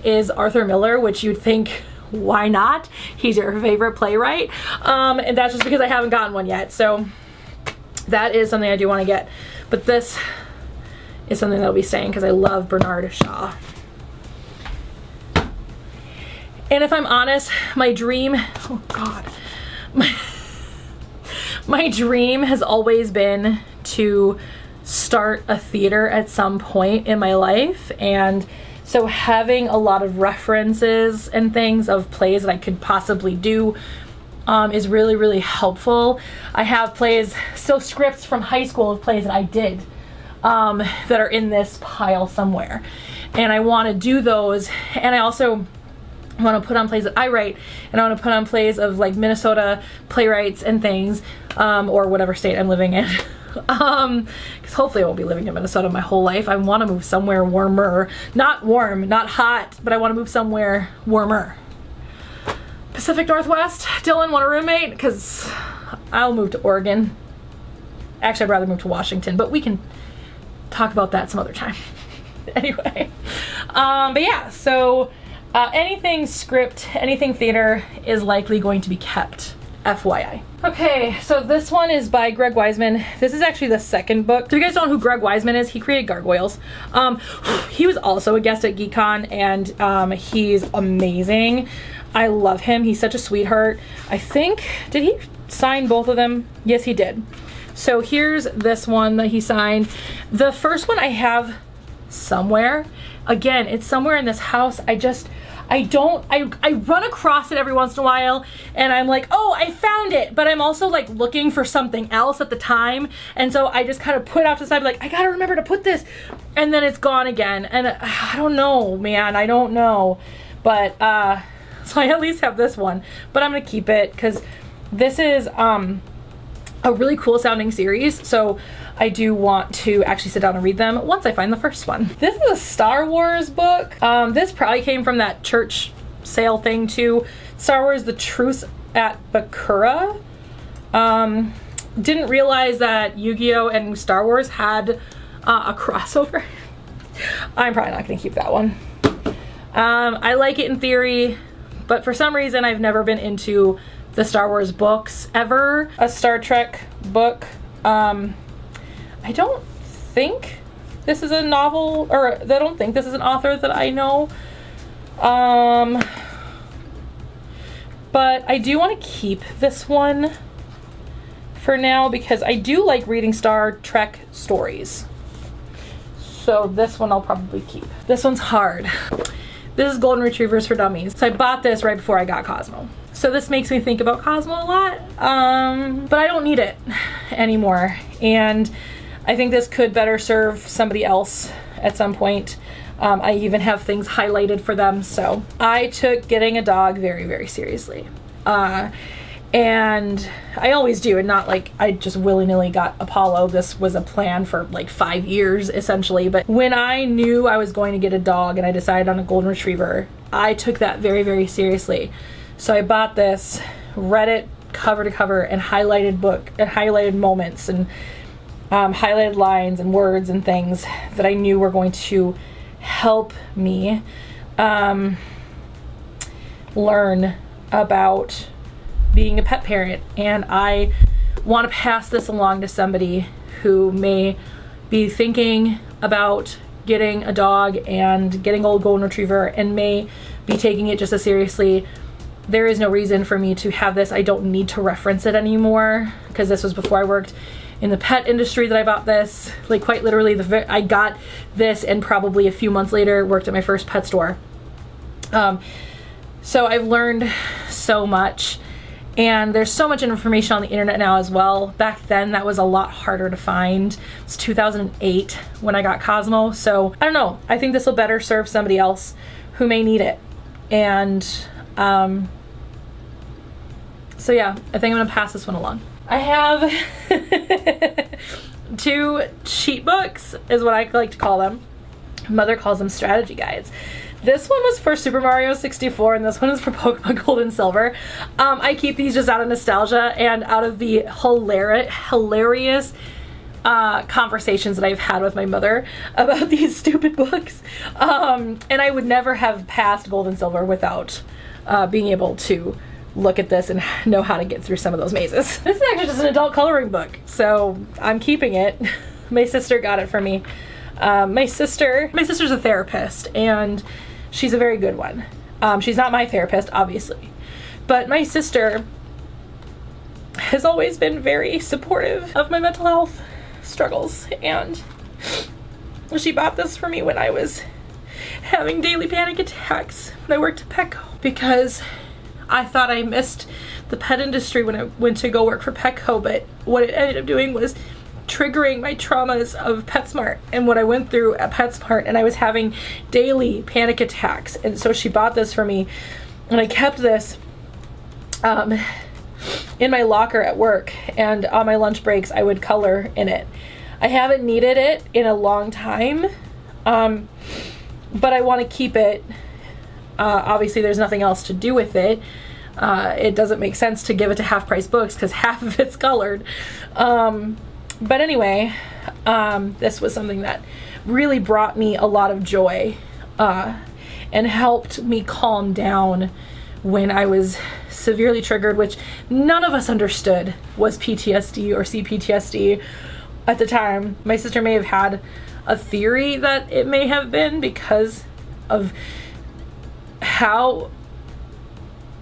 is Arthur Miller, which you'd think, why not? He's your favorite playwright. And that's just because I haven't gotten one yet. So that is something I do want to get. But this is something that'll be staying because I love Bernard Shaw. And if I'm honest, my dream, oh God, my dream has always been to start a theater at some point in my life. And so having a lot of references and things of plays that I could possibly do is really, really helpful. I have plays, still scripts from high school of plays that I did that are in this pile somewhere. And I want to do those. And I also want to put on plays that I write, and I want to put on plays of like Minnesota playwrights and things, or whatever state I'm living in. Because hopefully I won't be living in Minnesota my whole life. I want to move somewhere warmer. Not warm, not hot, but I want to move somewhere warmer. Pacific Northwest. Dylan, want a roommate? Because I'll move to Oregon. Actually, I'd rather move to Washington, but we can talk about that some other time. Anyway, but yeah, so anything script, anything theater is likely going to be kept, FYI. Okay, so this one is by Greg Weisman. This is actually the second book. So if you guys don't know who Greg Weisman is, he created Gargoyles. He was also a guest at GeekCon, and he's amazing. I love him. He's such a sweetheart. I think, did he sign both of them? Yes, he did. So here's this one that he signed. The first one I have somewhere. Again, it's somewhere in this house. I run across it every once in a while, and I'm like, oh, I found it, but I'm also like looking for something else at the time, and so I just kind of put it out to the side, like, I gotta remember to put this, and then it's gone again, and I don't know, man, I don't know, but so I at least have this one, but I'm gonna keep it, because this is a really cool sounding series, so I do want to actually sit down and read them once I find the first one. This is a Star Wars book. This probably came from that church sale thing too. Star Wars: The Truce at Bakura. Didn't realize that Yu-Gi-Oh! And Star Wars had a crossover. I'm probably not gonna keep that one. I like it in theory, but for some reason I've never been into the Star Wars books ever. A Star Trek book. I don't think this is a novel, or I don't think this is an author that I know. But I do want to keep this one for now because I do like reading Star Trek stories. So this one I'll probably keep. This one's hard. This is Golden Retrievers for Dummies. So I bought this right before I got Cosmo. So this makes me think about Cosmo a lot, but I don't need it anymore. And I think this could better serve somebody else at some point. I even have things highlighted for them. So I took getting a dog very, very seriously. And I always do, and not like I just willy-nilly got Apollo. This was a plan for like 5 years essentially. But when I knew I was going to get a dog and I decided on a golden retriever, I took that very, very seriously. So I bought this, read it cover to cover, and highlighted moments and highlighted lines and words and things that I knew were going to help me learn about being a pet parent. And I want to pass this along to somebody who may be thinking about getting a dog and getting a golden retriever and may be taking it just as seriously. There is no reason for me to have this. I don't need to reference it anymore because this was before I worked in the pet industry that I bought this. Like quite literally, I got this and probably a few months later worked at my first pet store. So I've learned so much, and there's so much information on the internet now as well. Back then that was a lot harder to find. It's 2008 when I got Cosmo. So I don't know, I think this will better serve somebody else who may need it. And so yeah, I think I'm gonna pass this one along. I have 2 cheat books is what I like to call them. Mother calls them strategy guides. This one was for Super Mario 64 and this one is for Pokemon Gold and Silver. I keep these just out of nostalgia and out of the hilarious conversations that I've had with my mother about these stupid books. And I would never have passed Gold and Silver without being able to look at this and know how to get through some of those mazes. This is actually just an adult coloring book, so I'm keeping it. My sister got it for me. My sister's a therapist, and she's a very good one. She's not my therapist, obviously, but my sister has always been very supportive of my mental health struggles, and she bought this for me when I was having daily panic attacks when I worked at Petco, because I thought I missed the pet industry when I went to go work for Petco, but what it ended up doing was triggering my traumas of PetSmart and what I went through at PetSmart, and I was having daily panic attacks. And so she bought this for me, and I kept this in my locker at work, and on my lunch breaks I would color in it. I haven't needed it in a long time, but I want to keep it. Obviously there's nothing else to do with it. It doesn't make sense to give it to Half Price Books because half of it's colored. But anyway, this was something that really brought me a lot of joy and helped me calm down when I was severely triggered, which none of us understood was PTSD or CPTSD at the time. My sister may have had a theory that it may have been because of how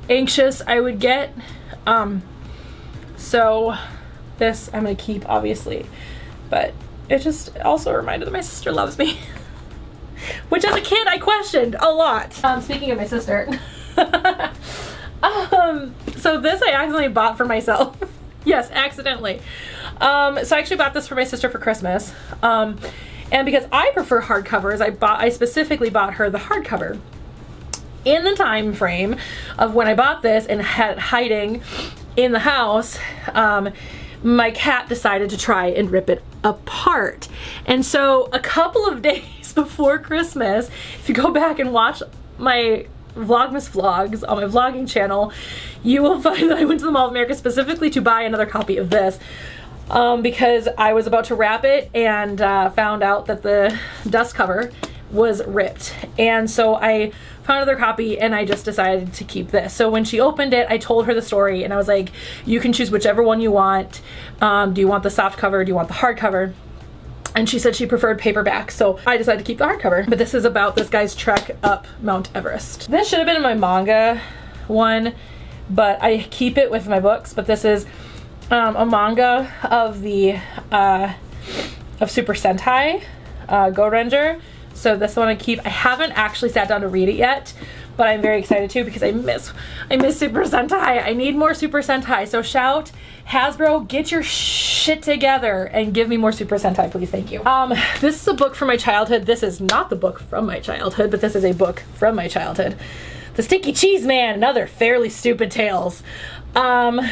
anxious I would get. So this I'm gonna keep, obviously, but it just also reminded that my sister loves me, which as a kid I questioned a lot. Speaking of my sister, so this I accidentally bought for myself. Yes, accidentally. So I actually bought this for my sister for Christmas, and because I prefer hardcovers, I specifically bought her the hardcover. In the time frame of when I bought this and had it hiding in the house, my cat decided to try and rip it apart. And so a couple of days before Christmas, if you go back and watch my Vlogmas vlogs on my vlogging channel, you will find that I went to the Mall of America specifically to buy another copy of this, because I was about to wrap it and found out that the dust cover was ripped. And so I found another copy and I just decided to keep this. So when she opened it, I told her the story and I was like, you can choose whichever one you want. Do you want the soft cover? Do you want the hardcover? And she said she preferred paperback, so I decided to keep the hardcover. But this is about this guy's trek up Mount Everest. This should have been in my manga one, but I keep it with my books. But this is a manga of the of Super Sentai, Go Ranger. So this one I keep. I haven't actually sat down to read it yet, but I'm very excited too because I miss Super Sentai. I need more Super Sentai. So shout, Hasbro, get your shit together and give me more Super Sentai, please. Thank you. This is a book from my childhood. This is not the book from my childhood, but this is a book from my childhood. The Stinky Cheese Man and Other Fairly Stupid Tales. I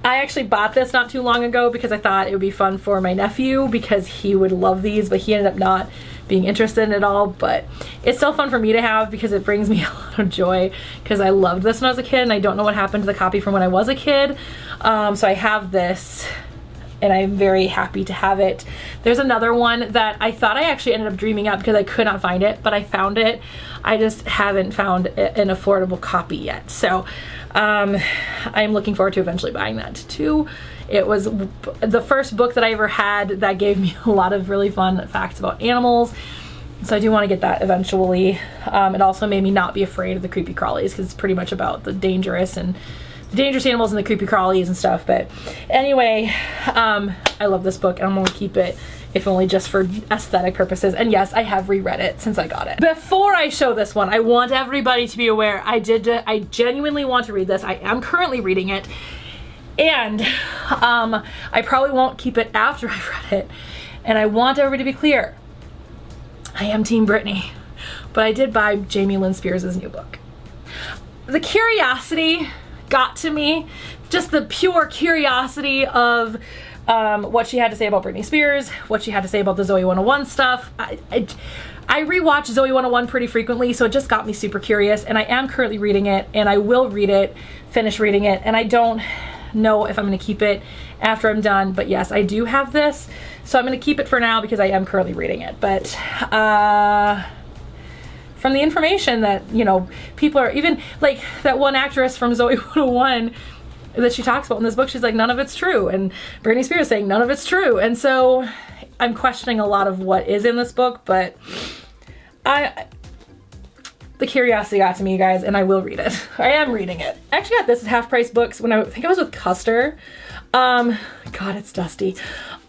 actually bought this not too long ago because I thought it would be fun for my nephew because he would love these, but he ended up not being interested in it all. But it's still fun for me to have because it brings me a lot of joy because I loved this when I was a kid and I don't know what happened to the copy from when I was a kid. So I have this and I'm very happy to have it. There's another one that I thought I actually ended up dreaming up because I could not find it, but I found it. I just haven't found an affordable copy yet. So I'm looking forward to eventually buying that too. It was the first book that I ever had that gave me a lot of really fun facts about animals. So I do want to get that eventually. It also made me not be afraid of the creepy crawlies because it's pretty much about the dangerous animals and the creepy crawlies and stuff. But anyway, I love this book and I'm going to keep it, if only just for aesthetic purposes. And yes, I have reread it since I got it. Before I show this one, I want everybody to be aware, I genuinely want to read this. I am currently reading it. And I probably won't keep it after I've read it. And I want everybody to be clear, I am Team Brittany. But I did buy Jamie Lynn Spears' new book. The curiosity got to me. Just the pure curiosity of what she had to say about Britney Spears, what she had to say about the Zoe 101 stuff. I rewatch Zoe 101 pretty frequently, so it just got me super curious, and I am currently reading it, and I will read it, finish reading it, and I don't know if I'm going to keep it after I'm done, but yes, I do have this, so I'm going to keep it for now because I am currently reading it. But from the information that, you know, people are, even like that one actress from Zoe 101 that she talks about in this book, she's like, none of it's true, and Britney Spears saying none of it's true, and so I'm questioning a lot of what is in this book, but the curiosity got to me, you guys, and I will read it. I am reading it. I actually got this at Half Price Books when I think I was with Custer. God, it's dusty.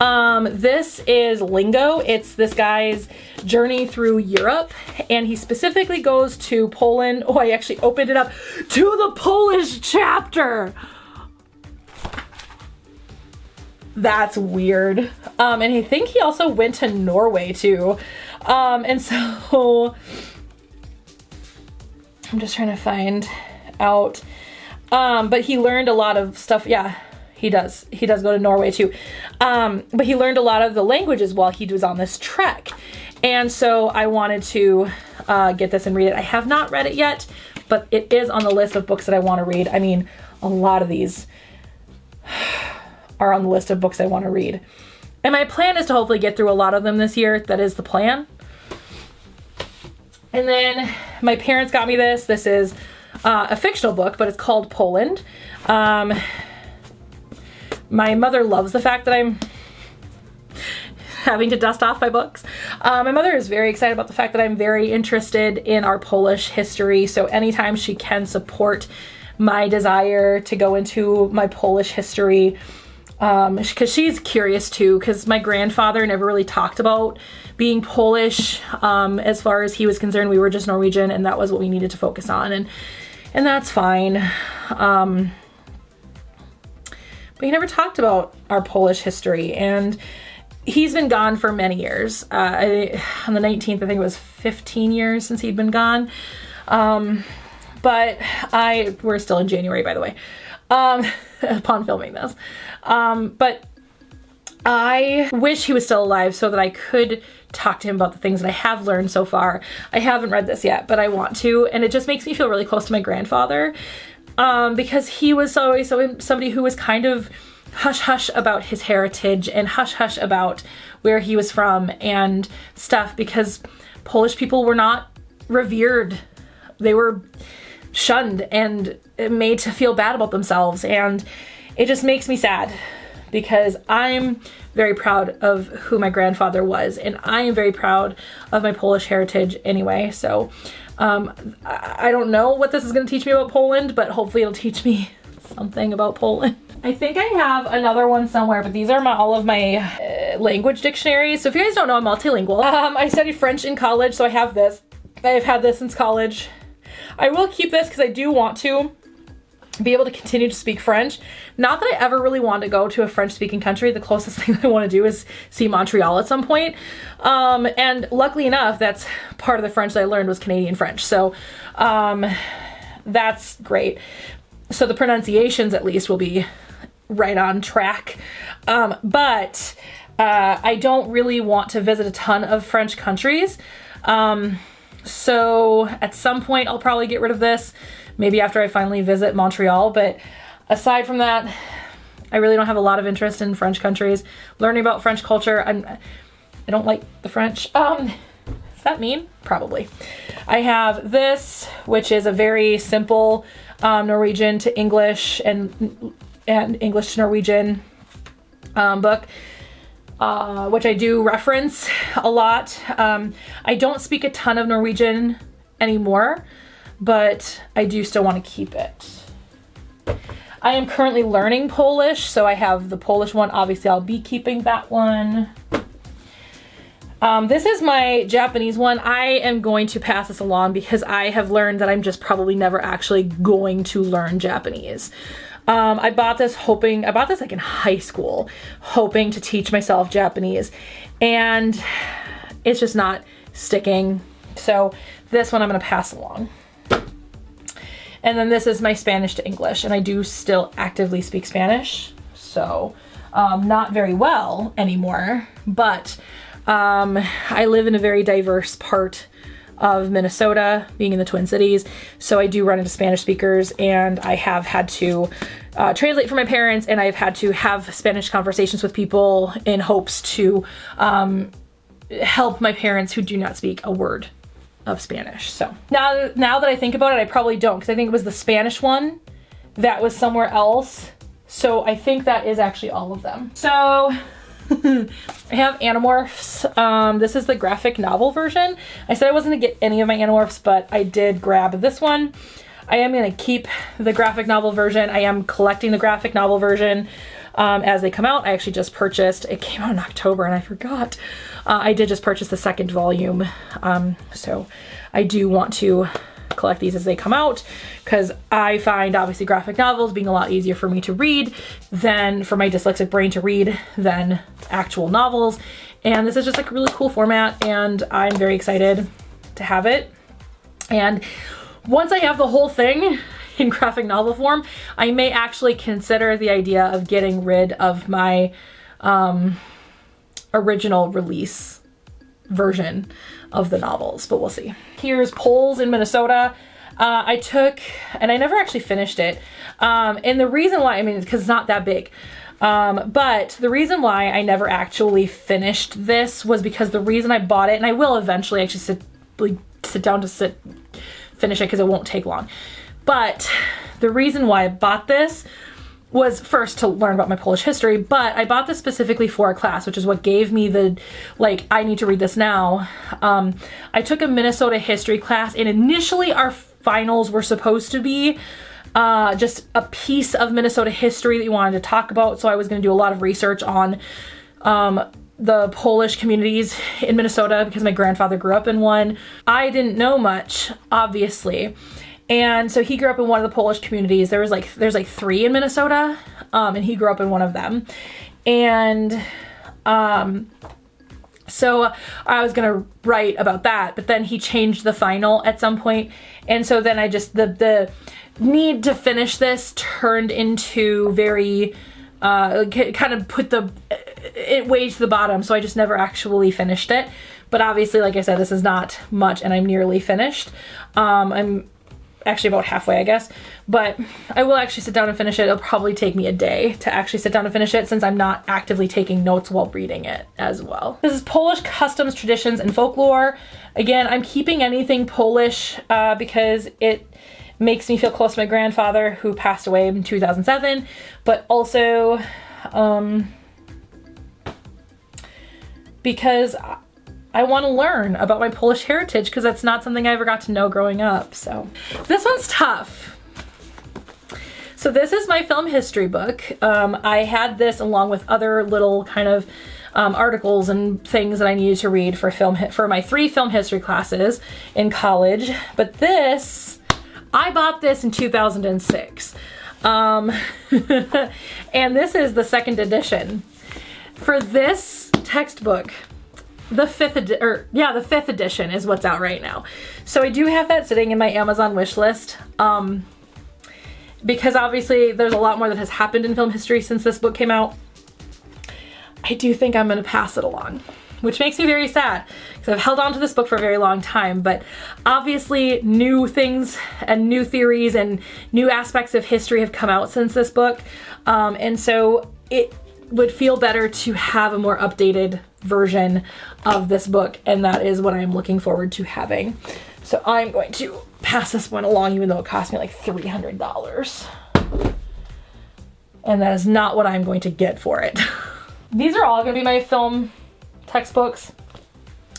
This is Lingo. It's this guy's journey through Europe, and he specifically goes to Poland. Oh, I actually opened it up to the Polish chapter. That's weird. And I think he also went to Norway too. And so I'm just trying to find out. But he learned a lot of stuff. Yeah, he does. He does go to Norway too. But he learned a lot of the languages while he was on this trek. And so I wanted to get this and read it. I have not read it yet, but it is on the list of books that I want to read. I mean, a lot of these are on the list of books I want to read. And my plan is to hopefully get through a lot of them this year. That is the plan. And then my parents got me this. This is a fictional book, but it's called Poland. My mother loves the fact that I'm having to dust off my books. My mother is very excited about the fact that I'm very interested in our Polish history. So anytime she can support my desire to go into my Polish history, because she's curious too, because my grandfather never really talked about being Polish. As far as he was concerned, we were just Norwegian, and that was what we needed to focus on, and that's fine. But he never talked about our Polish history, and he's been gone for many years. On the 19th, I think it was 15 years since he'd been gone. But we're still in January, by the way, upon filming this. But I wish he was still alive so that I could talk to him about the things that I have learned so far. I haven't read this yet, but I want to, and it just makes me feel really close to my grandfather, because he was always somebody who was kind of hush-hush about his heritage and hush-hush about where he was from and stuff, because Polish people were not revered. They were shunned and made to feel bad about themselves, and it just makes me sad because I'm very proud of who my grandfather was, and I am very proud of my Polish heritage anyway. So I don't know what this is going to teach me about Poland, but hopefully it'll teach me something about Poland. I think I have another one somewhere, but these are all of my language dictionaries. So if you guys don't know, I'm multilingual. I studied French in college, so I have this. I've had this since college. I will keep this because I do want to be able to continue to speak French. Not that I ever really want to go to a French speaking country. The closest thing that I want to do is see Montreal at some point. And luckily enough, that's part of the French that I learned was Canadian French. So that's great. So the pronunciations at least will be right on track. But I don't really want to visit a ton of French countries. So at some point I'll probably get rid of this, maybe after I finally visit Montreal. But aside from that, I really don't have a lot of interest in French countries. Learning about French culture, I don't like the French. Does that mean? Probably. I have this, which is a very simple Norwegian to English and English to Norwegian book. Which I do reference a lot. I don't speak a ton of Norwegian anymore, but I do still want to keep it. I am currently learning Polish, so I have the Polish one. Obviously, I'll be keeping that one. This is my Japanese one. I am going to pass this along because I have learned that I'm just probably never actually going to learn Japanese. I bought this like in high school, hoping to teach myself Japanese, and it's just not sticking. So this one I'm going to pass along. And then this is my Spanish to English, and I do still actively speak Spanish. So not very well anymore, but I live in a very diverse part of Minnesota, being in the Twin Cities, so I do run into Spanish speakers, and I have had to translate for my parents, and I've had to have Spanish conversations with people in hopes to help my parents who do not speak a word of Spanish. So now that I think about it, I probably don't, because I think it was the Spanish one that was somewhere else, so I think that is actually all of them. So I have Animorphs. This is the graphic novel version. I said I wasn't gonna get any of my Animorphs, but I did grab this one. I am gonna keep the graphic novel version. I am collecting the graphic novel version as they come out. I actually just purchased, it came out in October and I forgot. I did just purchase the second volume. So I do want to collect these as they come out, because I find obviously graphic novels being a lot easier for me to read than for my dyslexic brain to read than actual novels. And this is just like a really cool format, and I'm very excited to have it. And once I have the whole thing in graphic novel form, I may actually consider the idea of getting rid of my original release version of the novels, but we'll see. Here's Polls in Minnesota. I took, and I never actually finished it. And the reason why, I mean, because it's not that big. But the reason why I never actually finished this was because the reason I bought it, and I will eventually actually sit down to finish it because it won't take long. But the reason why I bought this was first to learn about my Polish history, but I bought this specifically for a class, which is what gave me the, like, I need to read this now. I took a Minnesota history class, and initially our finals were supposed to be just a piece of Minnesota history that you wanted to talk about. So I was going to do a lot of research on the Polish communities in Minnesota because my grandfather grew up in one. I didn't know much, obviously. And so he grew up in one of the Polish communities. There's like 3 in Minnesota, and he grew up in one of them. And so I was gonna write about that, but then he changed the final at some point. And so then I just, the need to finish this turned into very, kind of put it way to the bottom. So I just never actually finished it. But obviously, like I said, this is not much, and I'm nearly finished. I'm actually about halfway, I guess, but I will actually sit down and finish it. It'll probably take me a day to actually sit down and finish it, since I'm not actively taking notes while reading it as well. This is Polish Customs, Traditions, and Folklore. Again, I'm keeping anything Polish because it makes me feel close to my grandfather, who passed away in 2007, but also because I want to learn about my Polish heritage, because that's not something I ever got to know growing up. So this one's tough. So So this is my film history book. I had this along with other little kind of articles and things that I needed to read for my 3 film history classes in college. But this, I bought this in 2006. And this is the 2nd edition. For this textbook, the 5th edition is what's out right now. So I do have that sitting in my Amazon wish list. Because obviously there's a lot more that has happened in film history since this book came out. I do think I'm going to pass it along, which makes me very sad because I've held on to this book for a very long time, but obviously new things and new theories and new aspects of history have come out since this book. And so it would feel better to have a more updated version of this book, and that is what I'm looking forward to having. So I'm going to pass this one along even though it cost me like $300. And that is not what I'm going to get for it. These are all going to be my film textbooks.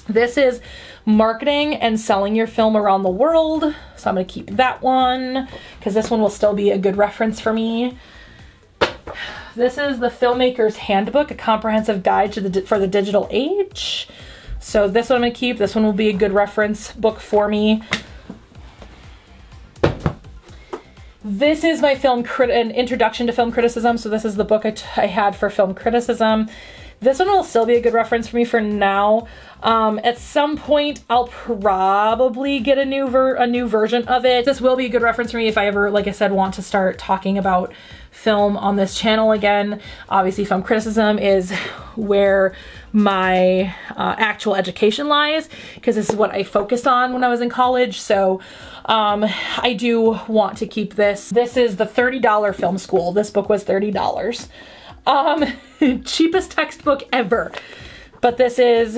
This is marketing and selling your film around the world. So I'm going to keep that one because this one will still be a good reference for me. This is the Filmmaker's Handbook, a comprehensive guide for the digital age. So this one I'm going to keep. This one will be a good reference book for me. This is my an introduction to film criticism. So this is the book I had for film criticism. This one will still be a good reference for me for now. At some point, I'll probably get a new version of it. This will be a good reference for me if I ever, like I said, want to start talking about film on this channel again. Obviously, film criticism is where my actual education lies because this is what I focused on when I was in college. So I do want to keep this. This is the $30 film school. This book was $30. Cheapest textbook ever. But this is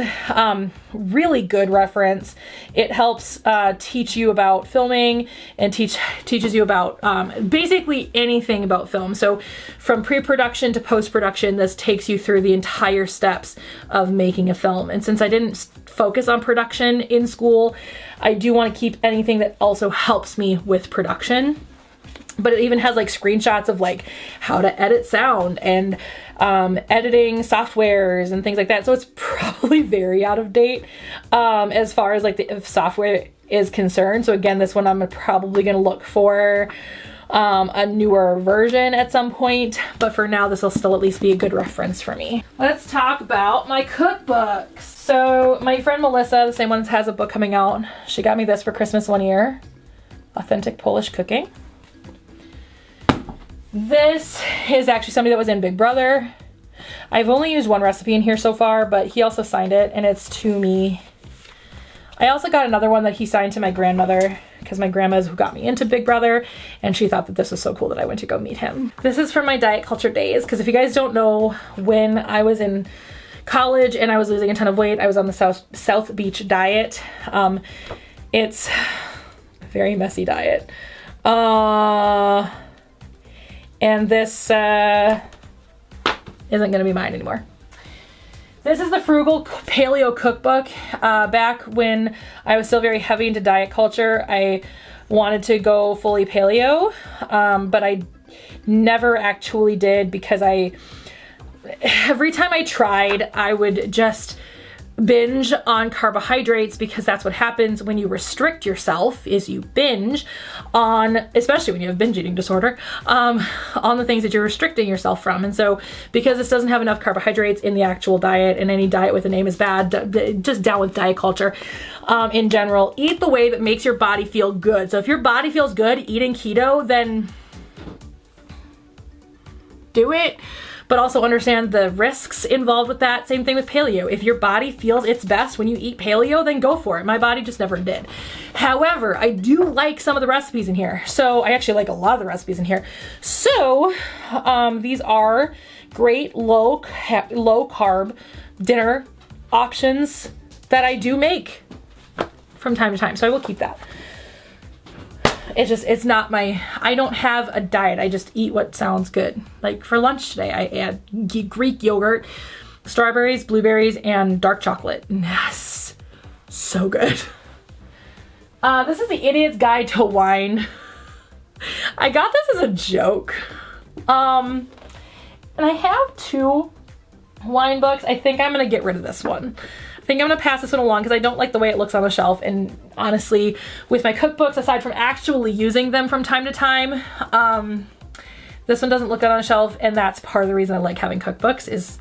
really good reference. It helps teach you about filming and teaches you about basically anything about film. So from pre-production to post-production, this takes you through the entire steps of making a film. And since I didn't focus on production in school, I do want to keep anything that also helps me with production. But it even has like screenshots of like how to edit sound and editing softwares and things like that. So it's probably very out of date as far as like the software is concerned. So again, this one I'm probably going to look for a newer version at some point. But for now, this will still at least be a good reference for me. Let's talk about my cookbooks. So my friend Melissa, the same one that has a book coming out, she got me this for Christmas one year. Authentic Polish Cooking. This is actually somebody that was in Big Brother. I've only used one recipe in here so far, but he also signed it and it's to me. I also got another one that he signed to my grandmother because my grandma is who got me into Big Brother and she thought that this was so cool that I went to go meet him. This is from my diet culture days because if you guys don't know, when I was in college and I was losing a ton of weight, I was on the South Beach diet. It's a very messy diet. And this isn't going to be mine anymore. This is the Frugal Paleo Cookbook. Back when I was still very heavy into diet culture, I wanted to go fully paleo, but I never actually did because every time I tried, I would just binge on carbohydrates because that's what happens when you restrict yourself is you binge on, especially when you have binge eating disorder, on the things that you're restricting yourself from. And so because this doesn't have enough carbohydrates in the actual diet, and any diet with a name is bad, just down with diet culture in general, eat the way that makes your body feel good. So if your body feels good eating keto, then do it. But also understand the risks involved with that. Same thing with paleo. If your body feels it's best when you eat paleo, then go for it. My body just never did. However, I do like some of the recipes in here. So I actually like a lot of the recipes in here. So these are great low carb dinner options that I do make from time to time. So I will keep that. It's not I don't have a diet. I just eat what sounds good. Like for lunch today, I had Greek yogurt, strawberries, blueberries, and dark chocolate. Yes, so good. This is the Idiot's Guide to Wine. I got this as a joke. And I have 2 wine books. I think I'm gonna get rid of this one. I think I'm gonna pass this one along because I don't like the way it looks on the shelf. And honestly, with my cookbooks, aside from actually using them from time to time, this one doesn't look good on the shelf, and that's part of the reason I like having cookbooks is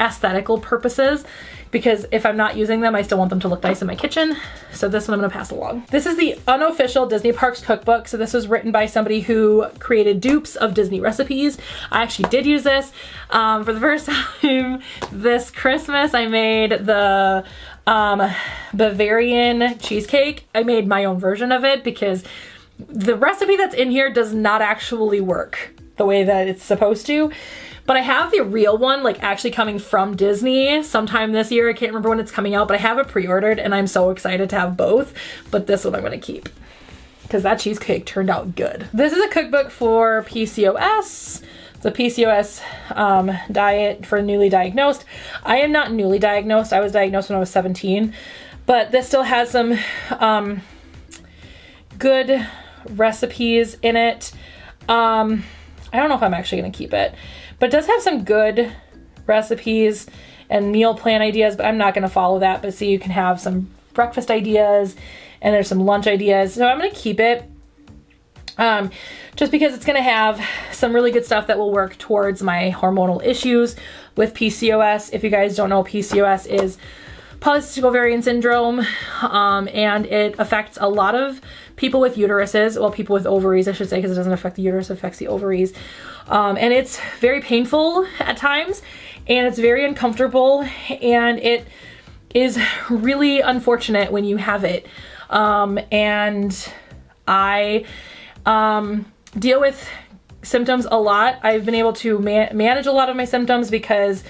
aesthetical purposes, because if I'm not using them, I still want them to look nice in my kitchen. So this one I'm gonna pass along. This is the Unofficial Disney Parks Cookbook. So this was written by somebody who created dupes of Disney recipes. I actually did use this for the first time this Christmas. I made the Bavarian cheesecake. I made my own version of it because the recipe that's in here does not actually work the way that it's supposed to. But I have the real one, like actually coming from Disney sometime this year. I can't remember when it's coming out, but I have it pre-ordered and I'm so excited to have both. But this one I'm gonna keep because that cheesecake turned out good. This is a cookbook for PCOS. The PCOS diet for newly diagnosed. I am not newly diagnosed. I was diagnosed when I was 17, but this still has some good recipes in it. I don't know if I'm actually gonna keep it, but it does have some good recipes and meal plan ideas, but I'm not gonna follow that. But see, you can have some breakfast ideas and there's some lunch ideas. So I'm gonna keep it just because it's gonna have some really good stuff that will work towards my hormonal issues with PCOS. If you guys don't know, PCOS is polycystic ovarian syndrome, and it affects a lot of people with uteruses, well, people with ovaries, I should say, because it doesn't affect the uterus, it affects the ovaries. And it's very painful at times, and it's very uncomfortable, and it is really unfortunate when you have it. And I deal with symptoms a lot. I've been able to manage a lot of my symptoms because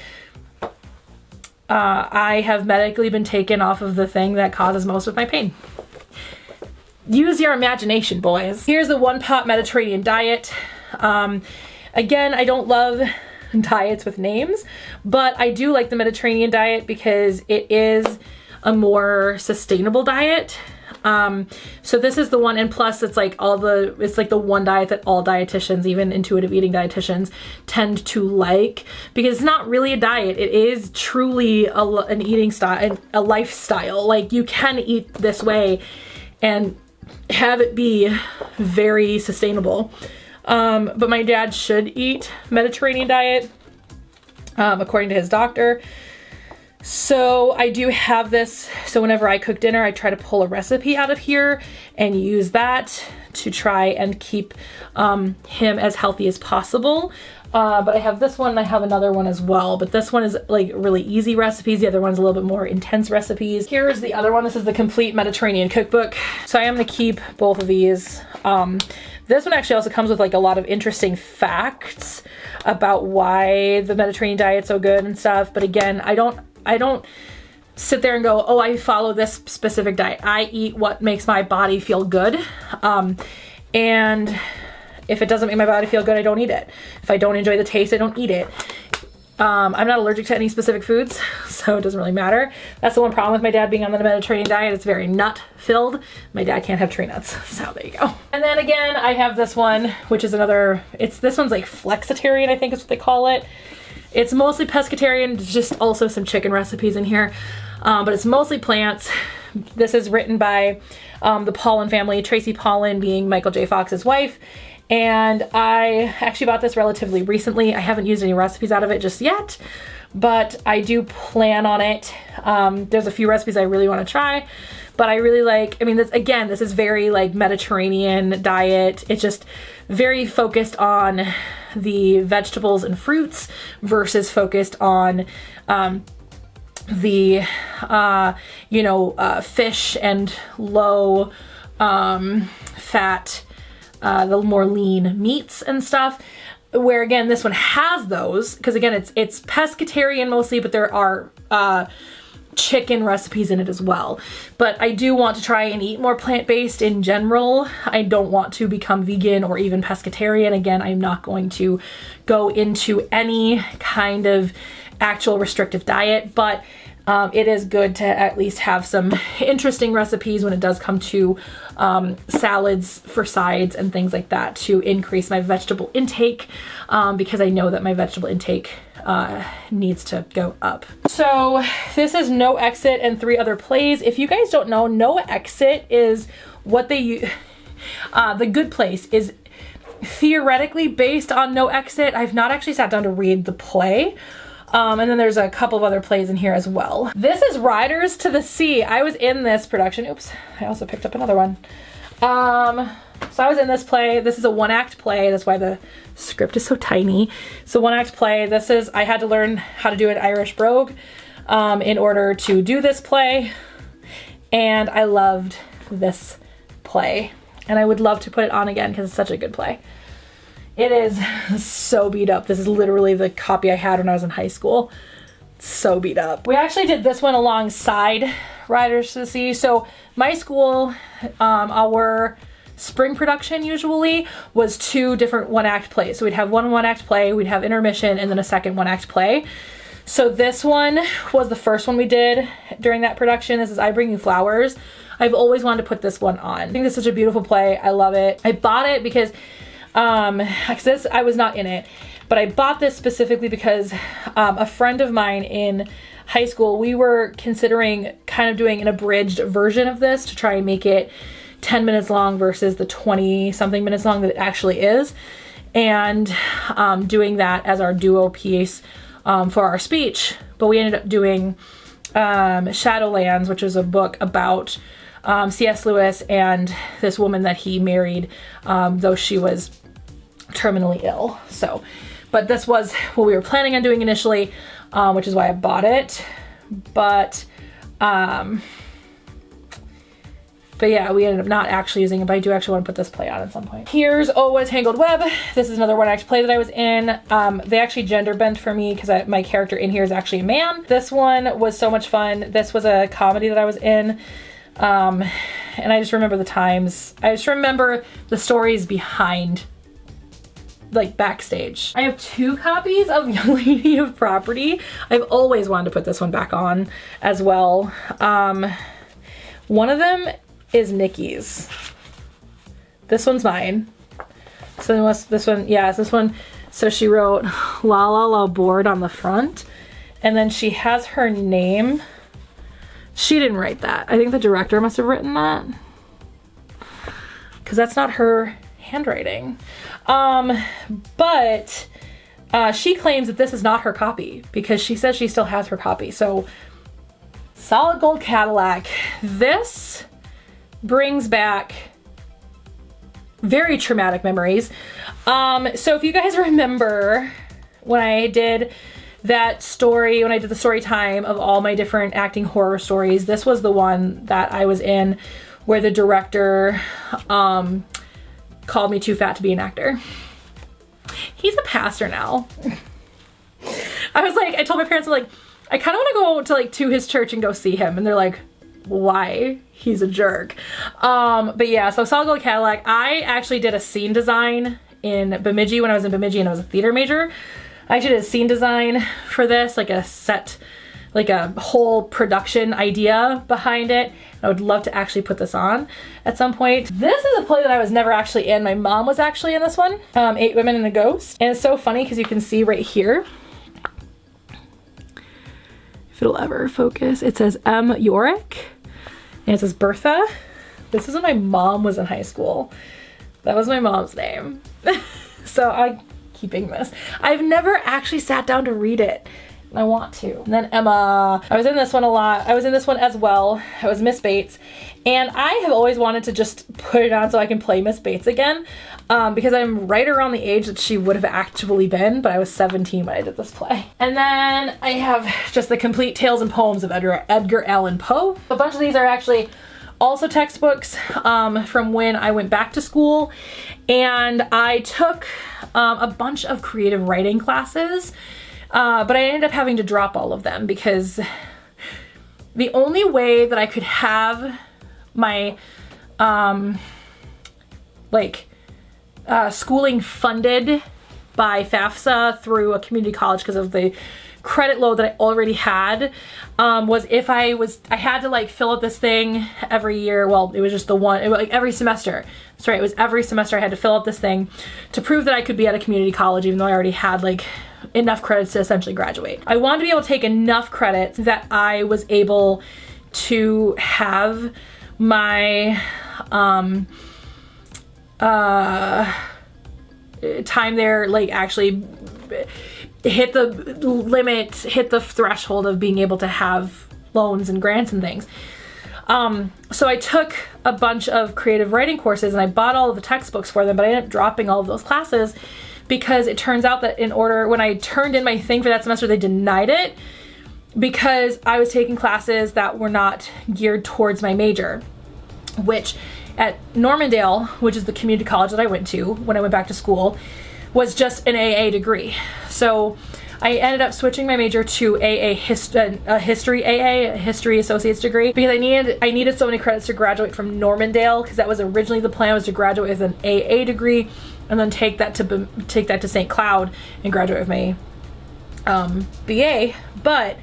I have medically been taken off of the thing that causes most of my pain. Use your imagination, boys. Here's the one pot Mediterranean diet. Again, I don't love diets with names, but I do like the Mediterranean diet because it is a more sustainable diet. So this is the one, and plus it's like it's like the one diet that all dietitians, even intuitive eating dietitians, tend to like, because it's not really a diet. It is truly an eating style, a lifestyle. Like, you can eat this way and have it be very sustainable. But my dad should eat Mediterranean diet, according to his doctor. So I do have this, so whenever I cook dinner, I try to pull a recipe out of here and use that to try and keep him as healthy as possible. But I have this one and I have another one as well, but this one is like really easy recipes. The other one's a little bit more intense recipes. Here's the other one. This is the Complete Mediterranean Cookbook. So I am gonna keep both of these. This one actually also comes with like a lot of interesting facts about why the Mediterranean diet's so good and stuff. But again, I don't sit there and go, oh, I follow this specific diet. I eat what makes my body feel good. And if it doesn't make my body feel good, I don't eat it. If I don't enjoy the taste, I don't eat it. I'm not allergic to any specific foods, so it doesn't really matter. That's the one problem with my dad being on the Mediterranean diet. It's very nut filled. My dad can't have tree nuts, so there you go. And then again, I have this one, which is another, this one's like flexitarian, I think is what they call it. It's mostly pescatarian, just also some chicken recipes in here, but it's mostly plants. This is written by the Paulsen family, Tracy Paulsen being Michael J. Fox's wife. And I actually bought this relatively recently. I haven't used any recipes out of it just yet, but I do plan on it. There's a few recipes I really want to try, but I really like, I mean, this is very like Mediterranean diet. It's just very focused on the vegetables and fruits versus focused on the, fish and low fat, the more lean meats and stuff, where again, this one has those, because again, it's pescatarian mostly, but there are chicken recipes in it as well. But I do want to try and eat more plant-based in general. I don't want to become vegan or even pescatarian. Again, I'm not going to go into any kind of actual restrictive diet, but it is good to at least have some interesting recipes when it does come to salads for sides and things like that, to increase my vegetable intake, because I know that my vegetable intake needs to go up. So this is No Exit and 3 other plays. If you guys don't know, No Exit is what they use. The Good Place is theoretically based on No Exit. I've not actually sat down to read the play. And then there's a couple of other plays in here as well. This is Riders to the Sea. I was in this production. Oops, I also picked up another one. So I was in this play. This is a 1-act play. That's why the script is so tiny. It's a 1-act play. I had to learn how to do an Irish brogue in order to do this play. And I loved this play. And I would love to put it on again because it's such a good play. It is so beat up. This is literally the copy I had when I was in high school. It's so beat up. We actually did this one alongside Riders to the Sea. So my school, our spring production usually was 2 different 1-act plays. So we'd have one 1-act play, we'd have intermission, and then a second 1-act play. So this one was the first one we did during that production. This is I Bring You Flowers. I've always wanted to put this one on. I think it's such a beautiful play. I love it. I bought it because I was not in it, but I bought this specifically because a friend of mine in high school, we were considering kind of doing an abridged version of this to try and make it 10 minutes long versus the 20 something minutes long that it actually is, and doing that as our duo piece for our speech. But we ended up doing Shadowlands, which is a book about C.S. Lewis and this woman that he married, though she was terminally ill. So, but this was what we were planning on doing initially, which is why I bought it. But yeah, we ended up not actually using it, but I do actually want to put this play on at some point. Here's Oh What a Tangled Web. This is another 1-act play that I was in. They actually gender bent for me because my character in here is actually a man. This one was so much fun. This was a comedy that I was in. And I just remember the times. I just remember the stories behind, like, backstage. I have 2 copies of Young Lady of Property. I've always wanted to put this one back on as well. One of them is Nikki's. This one's mine. So this one, yeah, it's this one. So she wrote La La La Board on the front, and then she has her name. She didn't write that. I think the director must have written that, because that's not her handwriting. But she claims that this is not her copy because she says she still has her copy. So Solid Gold Cadillac. This brings back very traumatic memories. So if you guys remember when I did that story, when I did the story time of all my different acting horror stories, this was the one that I was in where the director called me too fat to be an actor. He's a pastor now. I told my parents, like, I kind of want to go to his church and go see him. And they're like, why? He's a jerk. But yeah, so Solid Gold Cadillac. I actually did a scene design in Bemidji when I was in Bemidji and I was a theater major. I actually did a scene design for this, like a set, like a whole production idea behind it. I would love to actually put this on at some point. This is a play that I was never actually in. My mom was actually in this one, 8 Women and a Ghost. And it's so funny because you can see right here, if it'll ever focus, it says M. Yorick, and it says Bertha. This is when my mom was in high school. That was my mom's name. So I'm keeping this. I've never actually sat down to read it. I want to. And then Emma. I was in this one a lot. I was in this one as well. I was Miss Bates. And I have always wanted to just put it on so I can play Miss Bates again. Because I'm right around the age that she would have actually been, but I was 17 when I did this play. And then I have just the complete tales and poems of Edgar Allan Poe. A bunch of these are actually also textbooks from when I went back to school. And I took a bunch of creative writing classes. But I ended up having to drop all of them because the only way that I could have my schooling funded by FAFSA through a community college because of the credit load that I already had was if I had to like fill out this thing every year. Well, it was just the one, it was like every semester. That's right, it was every semester I had to fill out this thing to prove that I could be at a community college, even though I already had like enough credits to essentially graduate. I wanted to be able to take enough credits that I was able to have my time there like actually hit the limit, hit the threshold of being able to have loans and grants and things. So I took a bunch of creative writing courses and I bought all of the textbooks for them, but I ended up dropping all of those classes because it turns out that when I turned in my thing for that semester, they denied it because I was taking classes that were not geared towards my major, which at Normandale, which is the community college that I went to when I went back to school, was just an AA degree. So I ended up switching my major to a history associate's degree, because I needed so many credits to graduate from Normandale, because that was originally the plan, was to graduate with an AA degree and then take that to St. Cloud and graduate with my BA. But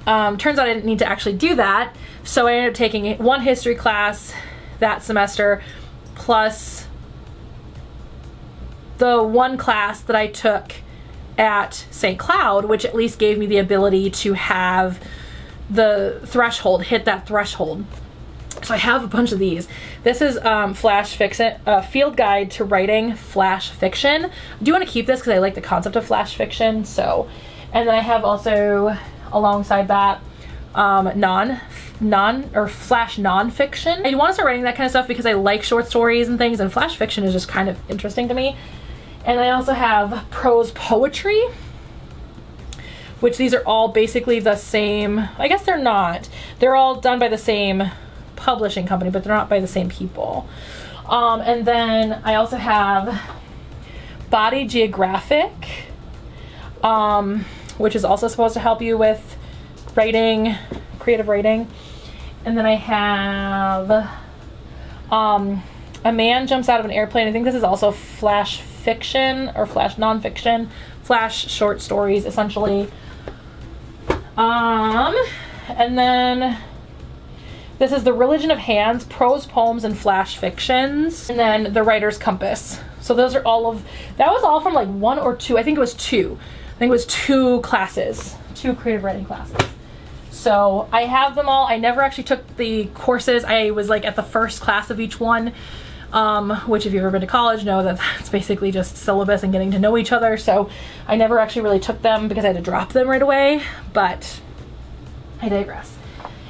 turns out I didn't need to actually do that, so I ended up taking one history class that semester plus the one class that I took at St. Cloud, which at least gave me the ability to have the threshold, hit that threshold. So I have a bunch of these. This is Flash Fiction, Field Guide to Writing Flash Fiction. I do want to keep this because I like the concept of flash fiction. So, and then I have also alongside that flash nonfiction. I want to start writing that kind of stuff because I like short stories and things, and flash fiction is just kind of interesting to me. And I also have prose poetry, which these are all basically the same. I guess they're not. They're all done by the same publishing company, but they're not by the same people. And then I also have Body Geographic, which is also supposed to help you with writing, creative writing. And then I have A Man Jumps Out of an Airplane. I think this is also flash fiction or flash nonfiction, flash short stories essentially. And then this is The Religion of Hands, Prose Poems and Flash Fictions. And then The Writer's Compass. So those are that was all from like one or two, I think it was two classes, two creative writing classes. So I have them all. I never actually took the courses. I was like at the first class of each one, which if you've ever been to college know that it's basically just syllabus and getting to know each other. So I never actually really took them because I had to drop them right away, but I digress.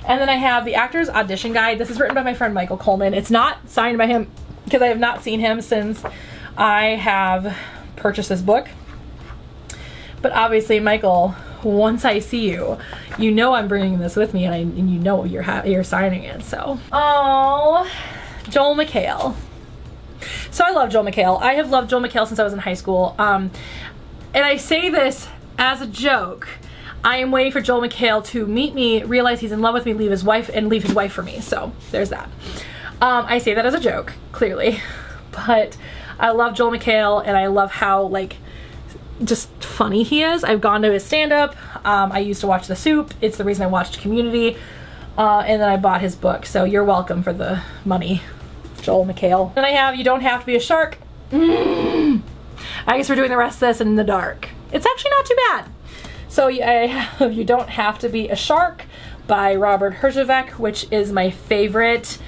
And then I have the Actor's Audition Guide. This is written by my friend Michael Coleman. It's not signed by him because I have not seen him since I have purchased this book. But obviously, Michael, once I see you, you know I'm bringing this with me, and you know you're signing it. So, oh, Joel McHale. So I love Joel McHale. I have loved Joel McHale since I was in high school. And I say this as a joke. I am waiting for Joel McHale to meet me, realize he's in love with me, leave his wife for me. So there's that. I say that as a joke, clearly, but I love Joel McHale, and I love how like just funny he is. I've gone to his stand-up. I used to watch The Soup. It's the reason I watched Community, and then I bought his book. So you're welcome for the money, Joel McHale. Then I have You Don't Have to Be a Shark. I guess we're doing the rest of this in the dark. It's actually not too bad. So I have You Don't Have to Be a Shark by Robert Herjavec, which is my favorite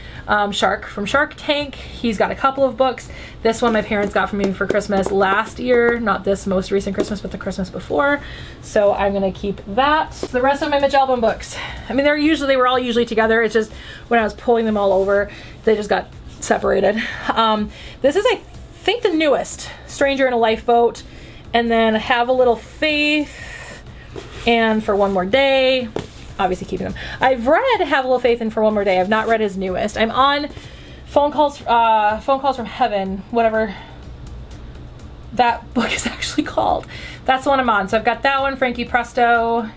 shark from Shark Tank. He's got a couple of books. This one my parents got for me for Christmas last year, not this most recent Christmas, but the Christmas before. So I'm gonna keep that. The rest of my Mitch Albom books, I mean, they were all usually together. It's just when I was pulling them all over, they just got separated. This is, I think, the newest, Stranger in a Lifeboat, and then Have a Little Faith, and For One More Day. Obviously keeping them. I've read Have a Little Faith and For One More Day. I've not read his newest. I'm on Phone Calls from Heaven, whatever that book is actually called. That's the one I'm on. So I've got that one, Frankie Presto,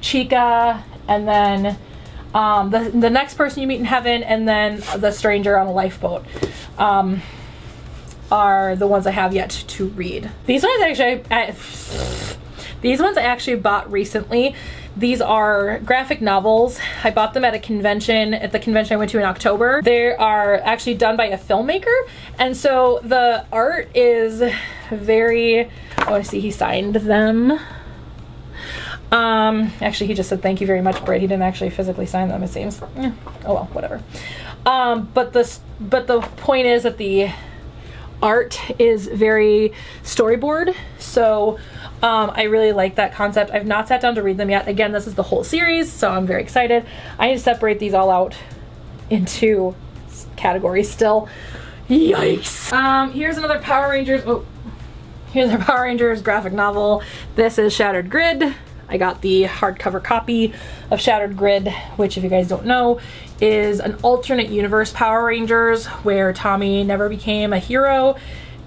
Chica, and then the Next Person You Meet in Heaven, and then The Stranger on a Lifeboat are the ones I have yet to read. These ones actually, These ones I actually bought recently. These are graphic novels. I bought them at a convention, at the convention I went to in October. They are actually done by a filmmaker, and so the art is very, I want to see, he signed them. Actually he just said thank you very much, Britt. He didn't actually physically sign them, it seems. Oh well, whatever. But the point is that the art is very storyboard, so I really like that concept. I've not sat down to read them yet. Again, this is the whole series, so I'm very excited. I need to separate these all out into categories still. Yikes. Here's another Power Rangers. Oh, here's our Power Rangers graphic novel. This is Shattered Grid. I got the hardcover copy of Shattered Grid, which, if you guys don't know, is an alternate universe Power Rangers where Tommy never became a hero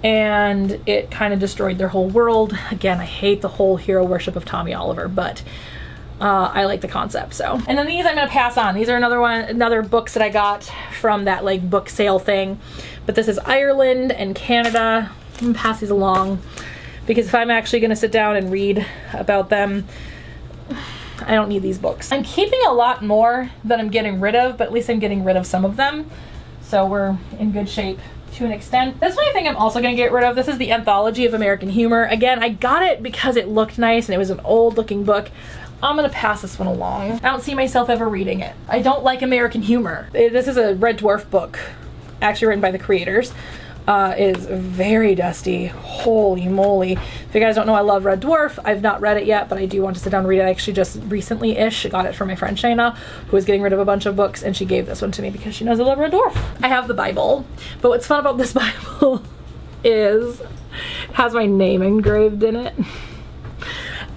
and it kind of destroyed their whole world. Again, I hate the whole hero worship of Tommy Oliver, but I like the concept. So, and then these I'm gonna pass on. These are another books that I got from that like book sale thing, but this is Ireland and Canada. I'm gonna pass these along because if I'm actually gonna sit down and read about them, I don't need these books. I'm keeping a lot more than I'm getting rid of, but at least I'm getting rid of some of them. So we're in good shape to an extent. This one I think I'm also gonna get rid of. This is the Anthology of American Humor. Again, I got it because it looked nice and it was an old looking book. I'm gonna pass this one along. I don't see myself ever reading it. I don't like American humor. This is a Red Dwarf book, actually written by the creators. Is very dusty. Holy moly. If you guys don't know, I love Red Dwarf. I've not read it yet, but I do want to sit down and read it. I actually just recently-ish got it from my friend Shayna, who was getting rid of a bunch of books, and she gave this one to me because she knows I love Red Dwarf. I have the Bible, but what's fun about this Bible is it has my name engraved in it.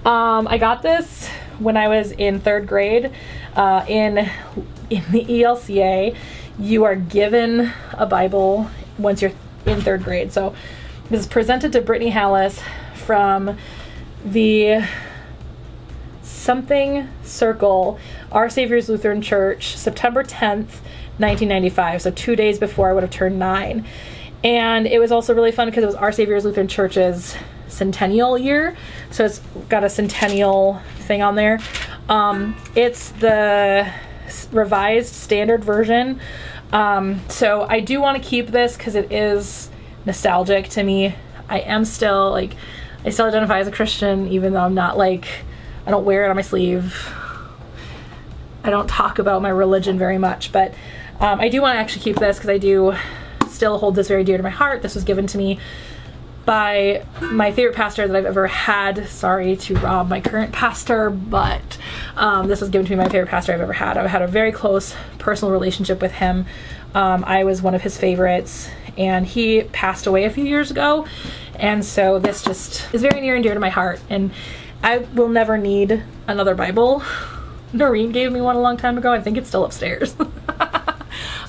I got this when I was in 3rd grade. In the ELCA, you are given a Bible once you're in 3rd grade. So this is presented to Brittany Hallis from the something circle, Our Savior's Lutheran Church, September 10th, 1995. So 2 days before I would have turned 9. And it was also really fun because it was Our Savior's Lutheran Church's centennial year. So it's got a centennial thing on there. It's the revised standard version. So I do want to keep this because it is nostalgic to me. I am still like, I still identify as a Christian, even though I'm not like, I don't wear it on my sleeve. I don't talk about my religion very much, but I do want to actually keep this because I do still hold this very dear to my heart. This was given to me by my favorite pastor that I've ever had. Sorry to rob my current pastor, but this was given to me by my favorite pastor I've ever had. I've had a very close personal relationship with him. I was one of his favorites, and he passed away a few years ago, and so this just is very near and dear to my heart, and I will never need another Bible. Noreen gave me one a long time ago. I think it's still upstairs.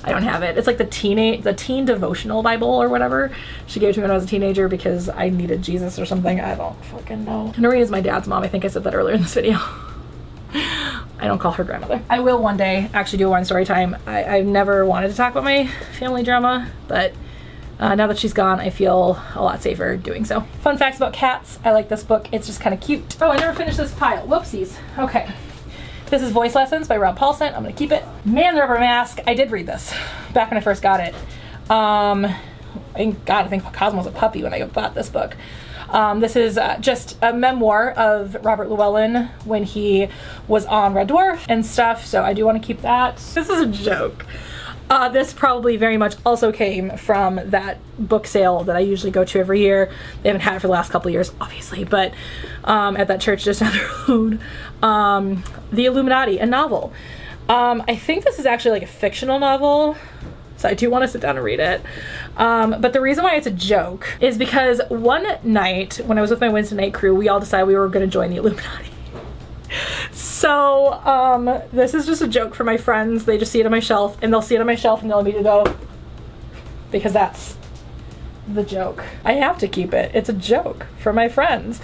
I don't have it. It's like the teen devotional Bible or whatever. She gave it to me when I was a teenager because I needed Jesus or something. I don't fucking know. Noreen is my dad's mom. I think I said that earlier in this video. I don't call her grandmother. I will one day actually do a wine story time. I've never wanted to talk about my family drama, but now that she's gone, I feel a lot safer doing so. Fun facts about cats. I like this book. It's just kind of cute. Oh, I never finished this pile. Whoopsies. Okay. This is Voice Lessons by Ra Paulsen. I'm gonna keep it. Man, the Rubber Mask. I did read this back when I first got it. I think Cosmo was a puppy when I bought this book. This is just a memoir of Robert Llewellyn when he was on Red Dwarf and stuff, so I do want to keep that. This is a joke. This probably very much also came from that book sale that I usually go to every year. They haven't had it for the last couple of years, obviously, but at that church just down the road. The Illuminati, a novel. I think this is actually like a fictional novel, so I do want to sit down and read it. But the reason why it's a joke is because one night when I was with my Wednesday night crew, we all decided we were going to join the Illuminati. So this is just a joke for my friends. They just see it on my shelf, and they'll see it on my shelf and they'll immediately go, because that's the joke. I have to keep it. It's a joke for my friends.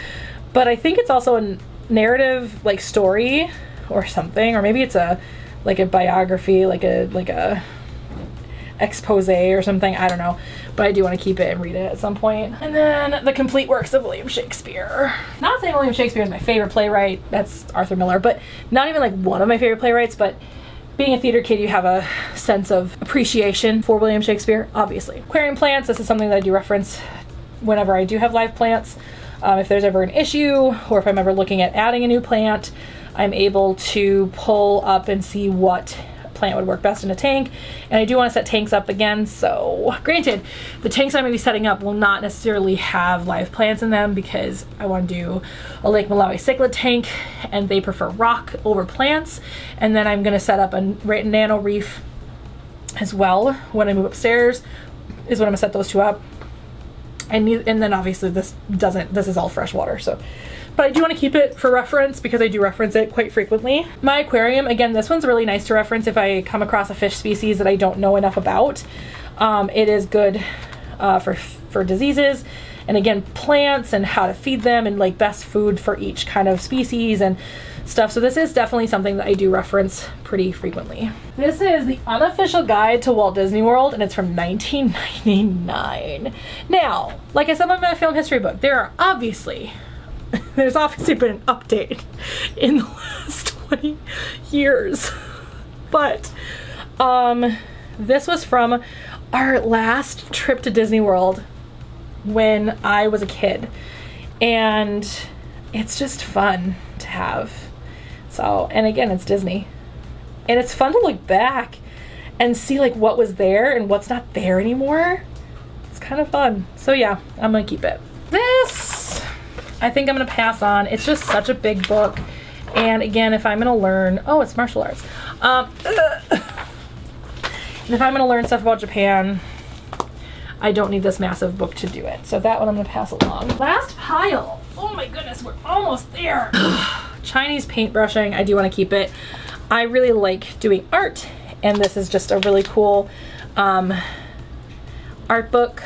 But I think it's also a narrative like story or something, or maybe it's a like a biography, like a expose or something, I don't know, but I do want to keep it and read it at some point. And then the complete works of William Shakespeare. Not saying William Shakespeare is my favorite playwright, that's Arthur Miller, but not even like one of my favorite playwrights, but being a theater kid, you have a sense of appreciation for William Shakespeare, obviously. Aquarium Plants, this is something that I do reference whenever I do have live plants. If there's ever an issue, or if I'm ever looking at adding a new plant, I'm able to pull up and see what plant would work best in a tank. And I do want to set tanks up again, so granted, the tanks I'm going to be setting up will not necessarily have live plants in them because I want to do a Lake Malawi cichlid tank, and they prefer rock over plants. And then I'm going to set up a nano reef as well when I move upstairs, is when I'm going to set those two up. And then obviously this is all fresh water, so. But I do want to keep it for reference because I do reference it quite frequently. My aquarium, again, this one's really nice to reference if I come across a fish species that I don't know enough about. It is good for diseases, and again, plants and how to feed them, and like best food for each kind of species and stuff. So this is definitely something that I do reference pretty frequently. This is the Unofficial Guide to Walt Disney World, and it's from 1999. Now, like I said in my film history book, there's obviously been an update in the last 20 years. But this was from our last trip to Disney World when I was a kid. And it's just fun to have. So, and again, it's Disney. And it's fun to look back and see like what was there and what's not there anymore. It's kind of fun. So yeah, I'm gonna keep it. This, I think I'm gonna pass on. It's just such a big book. And again, if I'm gonna learn, oh, it's martial arts. And if I'm gonna learn stuff about Japan, I don't need this massive book to do it. So that one I'm gonna pass along. Last pile. Oh my goodness, we're almost there. Chinese paintbrushing, I do want to keep it. I really like doing art, and this is just a really cool art book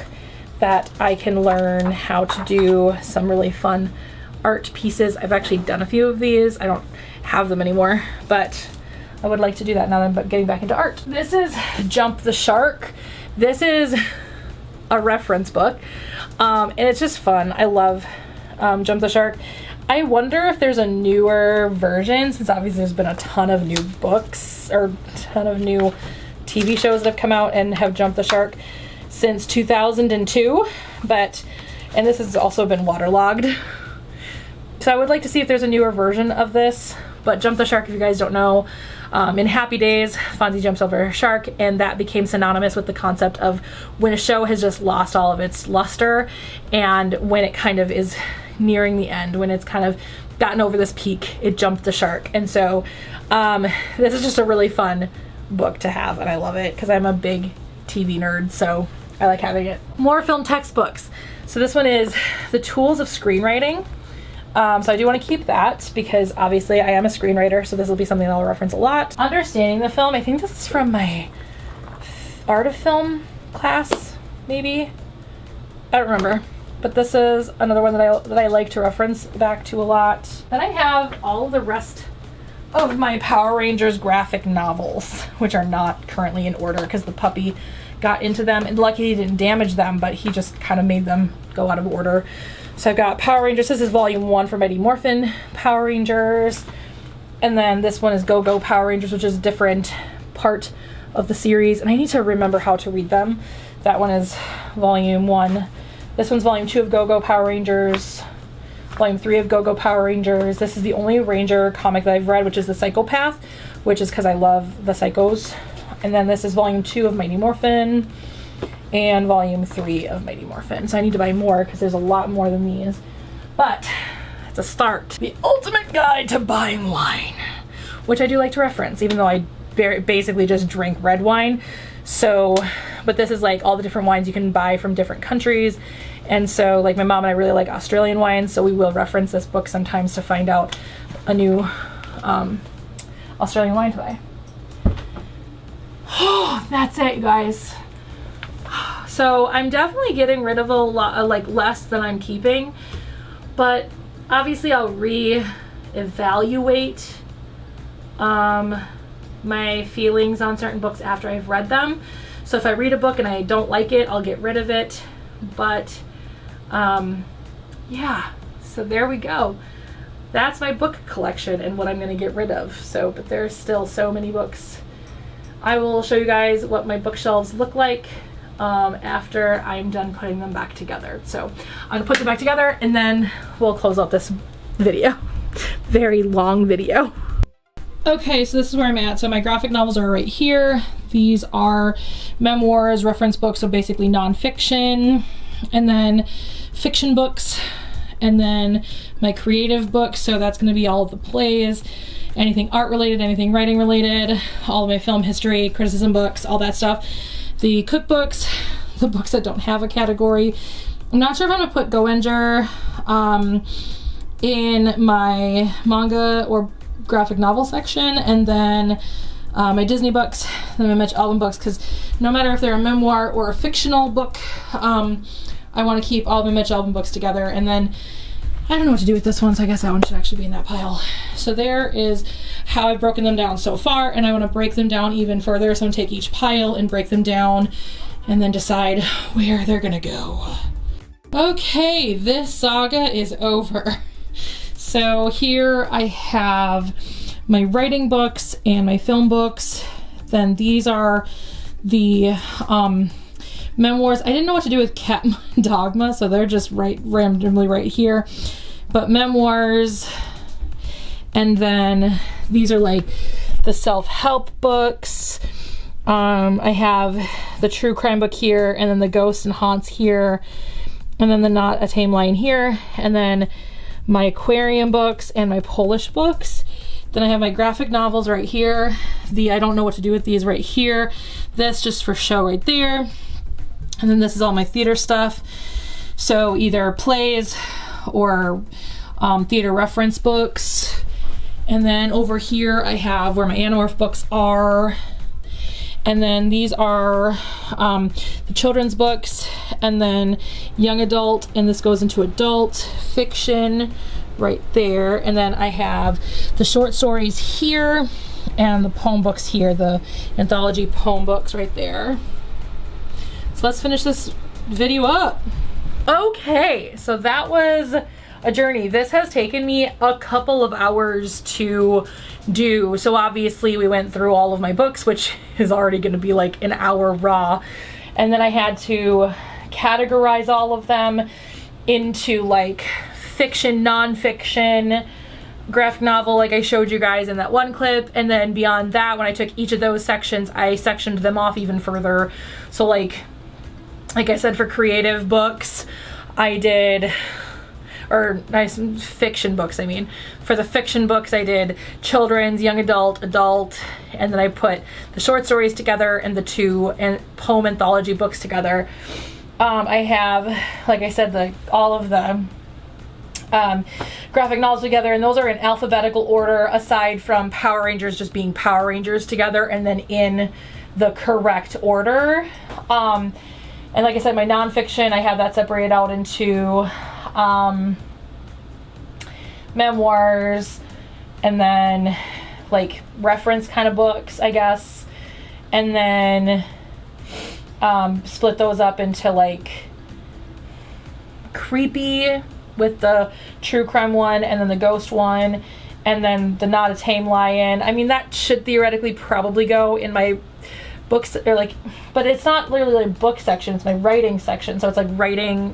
that I can learn how to do some really fun art pieces. I've actually done a few of these. I don't have them anymore, but I would like to do that now that I'm getting back into art. This is Jump the Shark. This is a reference book, and it's just fun. I love Jump the Shark. I wonder if there's a newer version, since obviously there's been a ton of new books or a ton of new TV shows that have come out and have Jumped the Shark since 2002, and this has also been waterlogged. So I would like to see if there's a newer version of this, but Jump the Shark, if you guys don't know, in Happy Days, Fonzie jumps over a shark, and that became synonymous with the concept of when a show has just lost all of its luster, and when it kind of is nearing the end, when it's kind of gotten over this peak, it jumped the shark. And so this is just a really fun book to have, and I love it because I'm a big TV nerd, so I like having it. More film textbooks. So this one is The Tools of Screenwriting. So I do want to keep that because obviously I am a screenwriter, so this will be something I'll reference a lot. Understanding the Film, I think this is from my Art of Film class, maybe? I don't remember. But this is another one that I like to reference back to a lot. Then I have all of the rest of my Power Rangers graphic novels, which are not currently in order because the puppy got into them, and luckily he didn't damage them, but he just kind of made them go out of order. So I've got Power Rangers. This is volume 1 for Mighty Morphin Power Rangers. And then this one is Go Go Power Rangers, which is a different part of the series. And I need to remember how to read them. That one is volume 1. This one's volume 2 of Go Go Power Rangers. Volume 3 of Go Go Power Rangers. This is the only Ranger comic that I've read, which is the Psychopath, which is because I love the Psychos. And then this is volume 2 of Mighty Morphin and volume 3 of Mighty Morphin. So I need to buy more because there's a lot more than these. But it's a start. The Ultimate Guide to Buying Wine, which I do like to reference, even though I basically just drink red wine. So, but this is like all the different wines you can buy from different countries. And so like my mom and I really like Australian wines, so we will reference this book sometimes to find out a new Australian wine to buy. Oh, that's it, you guys. So I'm definitely getting rid of a lot, like less than I'm keeping, but obviously I'll re-evaluate my feelings on certain books after I've read them. So if I read a book and I don't like it, I'll get rid of it. But yeah, so there we go. That's my book collection and what I'm going to get rid of. So, but there's still so many books. I will show you guys what my bookshelves look like after I'm done putting them back together. So I'm going to put them back together and then we'll close out this video. Very long video. Okay, so this is where I'm at. So my graphic novels are right here. These are memoirs, reference books, so basically nonfiction, and then fiction books, and then my creative books. So that's going to be all of the plays, anything art related, anything writing related, all of my film history, criticism books, all that stuff. The cookbooks, the books that don't have a category. I'm not sure if I'm going to put Goenger in my manga or graphic novel section, and then my Disney books, then my Mitch Albom books, because no matter if they're a memoir or a fictional book, I want to keep all my Mitch Albom books together. And then I don't know what to do with this one, so I guess that one should actually be in that pile. So there is how I've broken them down so far, and I want to break them down even further. So I'm going to take each pile and break them down and then decide where they're gonna go. Okay, this saga is over. So here I have my writing books and my film books. Then these are the memoirs. I didn't know what to do with Cat Dogma, so they're just randomly right here. But memoirs, and then these are like the self-help books. I have the true crime book here, and then the ghosts and haunts here, and then the Not a Tame Lion here, and then my aquarium books and my Polish books. Then I have my graphic novels right here. I don't know what to do with these right here. This just for show right there. And then this is all my theater stuff. So either plays or theater reference books. And then over here I have where my Anamorph books are. And then these are the children's books, and then young adult, and this goes into adult fiction right there. And then I have the short stories here and the poem books here, the anthology poem books right there. So let's finish this video up. Okay, so that was a journey. This has taken me a couple of hours to do. So obviously we went through all of my books, which is already going to be like an hour raw. And then I had to categorize all of them into like fiction, nonfiction, graphic novel, like I showed you guys in that one clip. And then beyond that, when I took each of those sections, I sectioned them off even further. So like I said, for creative books, I did, or nice fiction books, I mean. For the fiction books, I did children's, young adult, adult, and then I put the short stories together and the two poem anthology books together. I have, like I said, all of the graphic novels together, and those are in alphabetical order, aside from Power Rangers just being Power Rangers together, and then in the correct order. And like I said, my nonfiction, I have that separated out into memoirs, and then like reference kind of books, I guess, and then split those up into like creepy with the true crime one, and then the ghost one, and then the Not a Tame Lion. I mean, that should theoretically probably go in my books, or like, but it's not literally a book section, it's my writing section, so it's like writing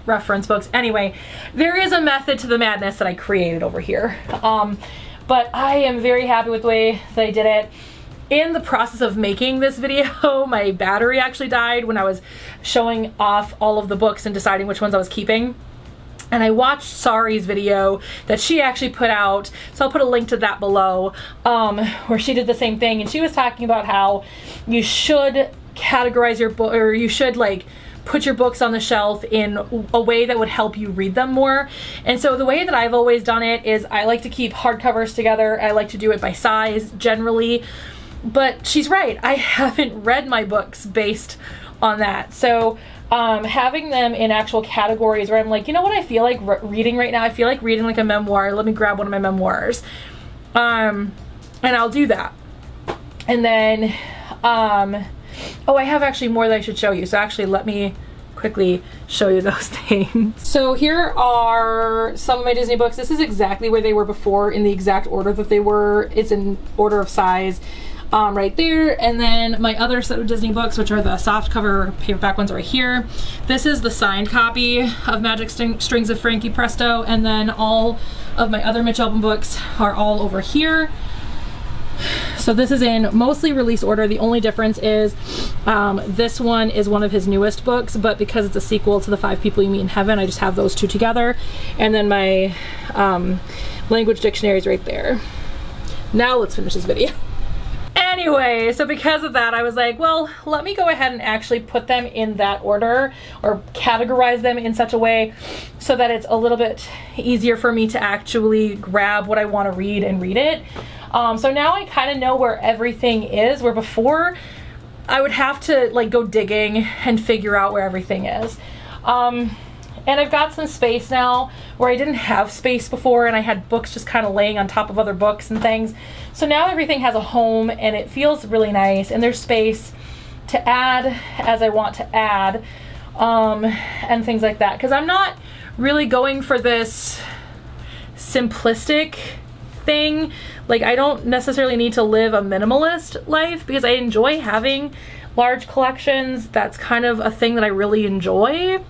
reference books. Anyway, there is a method to the madness that I created over here, but I am very happy with the way that I did it. In the process of making this video, my battery actually died when I was showing off all of the books and deciding which ones I was keeping. And I watched Sari's video that she actually put out, so I'll put a link to that below, where she did the same thing, and she was talking about how you should categorize your book, or you should like put your books on the shelf in a way that would help you read them more. And so the way that I've always done it is I like to keep hardcovers together. I like to do it by size generally, but she's right, I haven't read my books based on that. So having them in actual categories where I'm like, you know what I feel like reading right now? I feel like reading like a memoir. Let me grab one of my memoirs. And I'll do that. And then Oh, I have actually more that I should show you. So actually let me quickly show you those things. So here are some of my Disney books. This is exactly where they were before, in the exact order that they were. It's in order of size right there. And then my other set of Disney books, which are the soft cover paperback ones, right here. This is the signed copy of Magic Strings of Frankie Presto, and then all of my other Mitch Albom books are all over here. So this is in mostly release order. The only difference is this one is one of his newest books, but because it's a sequel to The Five People You Meet in Heaven, I just have those two together. And then my language dictionary is right there. Now let's finish this video. Anyway, so because of that, I was like, well, let me go ahead and actually put them in that order, or categorize them in such a way so that it's a little bit easier for me to actually grab what I want to read and read it. So now I kind of know where everything is, where before I would have to like go digging and figure out where everything is. And I've got some space now where I didn't have space before, and I had books just kind of laying on top of other books and things. So now everything has a home, and it feels really nice, and there's space to add as I want to add, and things like that. Because I'm not really going for this simplistic thing. Like, I don't necessarily need to live a minimalist life, because I enjoy having large collections. That's kind of a thing that I really enjoy.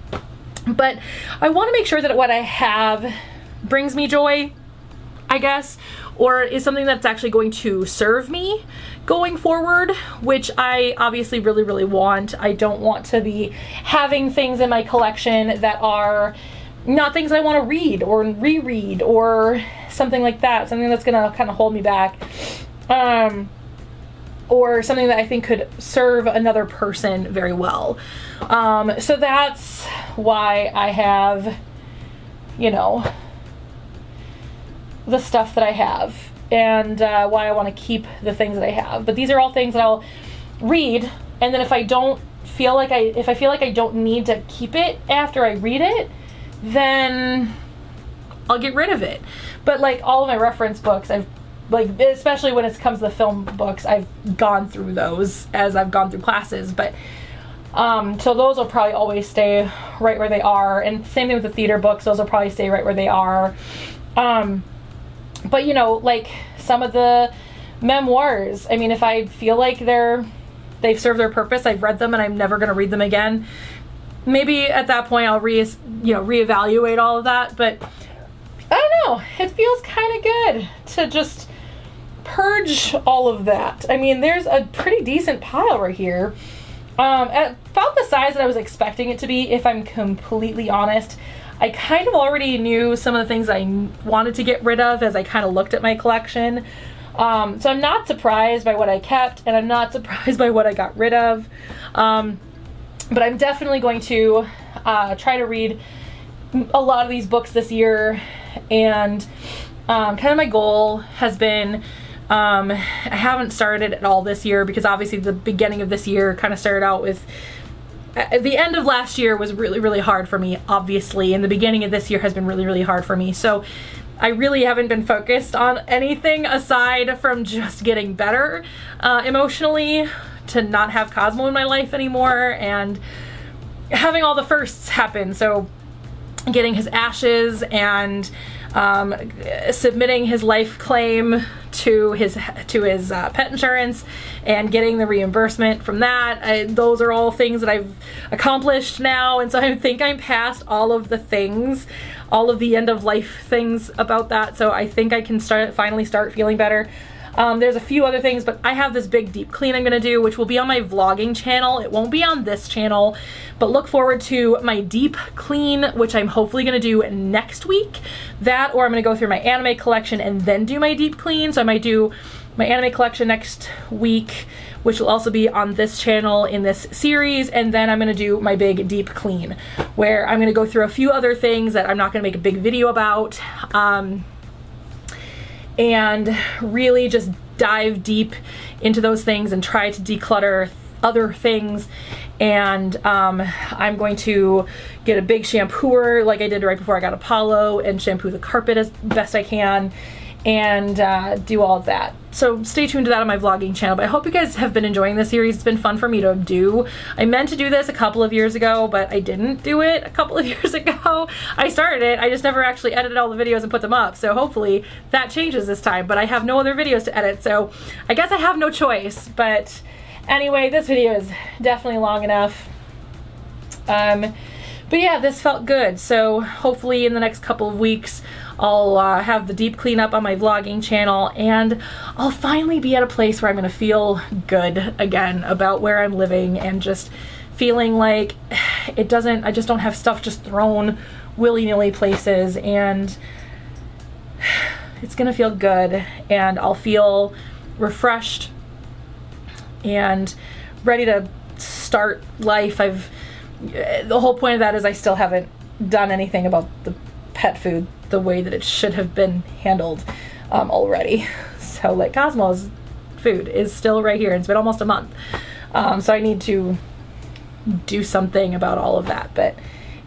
But I want to make sure that what I have brings me joy, I guess, or is something that's actually going to serve me going forward, which I obviously really, really want. I don't want to be having things in my collection that are not things I want to read or reread or something like that, something that's going to kind of hold me back. Or something that I think could serve another person very well. So that's why I have, you know, the stuff that I have, and why I want to keep the things that I have. But these are all things that I'll read, and then if I feel like I don't need to keep it after I read it, then I'll get rid of it. But like all of my reference books, especially when it comes to the film books, I've gone through those as I've gone through classes, but so those will probably always stay right where they are, and same thing with the theater books, those will probably stay right where they are. But you know, like some of the memoirs, I mean, if I feel like they've served their purpose, I've read them and I'm never going to read them again, maybe at that point I'll reevaluate all of that. But I don't know, it feels kind of good to just purge all of that. I mean, there's a pretty decent pile right here, at about the size that I was expecting it to be, if I'm completely honest. I kind of already knew some of the things I wanted to get rid of as I kind of looked at my collection. So I'm not surprised by what I kept, and I'm not surprised by what I got rid of. But I'm definitely going to try to read a lot of these books this year, and kind of my goal has been, I haven't started at all this year, because obviously the beginning of this year kind of started out with, the end of last year was really, really hard for me, obviously, and the beginning of this year has been really, really hard for me. So I really haven't been focused on anything aside from just getting better emotionally, to not have Cosmo in my life anymore, and having all the firsts happen. So getting his ashes, and submitting his life claim to his pet insurance, and getting the reimbursement from that. Those are all things that I've accomplished now, and so I think I'm past all of the things, all of the end of life things about that. So I think I can finally start feeling better. There's a few other things, but I have this big deep clean I'm going to do, which will be on my vlogging channel. It won't be on this channel, but look forward to my deep clean, which I'm hopefully going to do next week. That, or I'm going to go through my anime collection and then do my deep clean. So I might do my anime collection next week, which will also be on this channel in this series, and then I'm going to do my big deep clean, where I'm going to go through a few other things that I'm not going to make a big video about, and really just dive deep into those things and try to declutter other things. And I'm going to get a big shampooer like I did right before I got Apollo, and shampoo the carpet as best I can, and do all of that. So stay tuned to that on my vlogging channel. But I hope you guys have been enjoying this series. It's been fun for me to do. I meant to do this a couple of years ago, but I didn't do it a couple of years ago. I started it, I just never actually edited all the videos and put them up. So hopefully that changes this time, but I have no other videos to edit, so I guess I have no choice. But anyway, this video is definitely long enough. But yeah, this felt good. So hopefully in the next couple of weeks, I'll have the deep cleanup on my vlogging channel, and I'll finally be at a place where I'm gonna feel good again about where I'm living, and just feeling like I just don't have stuff just thrown willy-nilly places, and it's gonna feel good, and I'll feel refreshed and ready to start life. The whole point of that is I still haven't done anything about the pet food the way that it should have been handled already. So like Cosmo's food is still right here. It's been almost a month. So I need to do something about all of that. But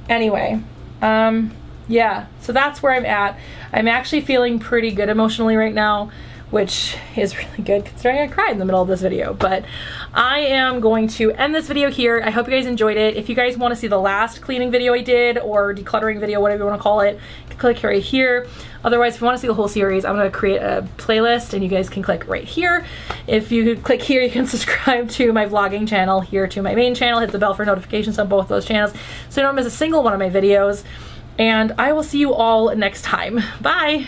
anyway, yeah, so that's where I'm at. I'm actually feeling pretty good emotionally right now, which is really good considering I cried in the middle of this video. But I am going to end this video here. I hope you guys enjoyed it. If you guys want to see the last cleaning video I did, or decluttering video, whatever you want to call it, you can click right here. Otherwise, if you want to see the whole series, I'm going to create a playlist and you guys can click right here. If you click here, you can subscribe to my vlogging channel, here to my main channel, hit the bell for notifications on both those channels so you don't miss a single one of my videos. And I will see you all next time. Bye!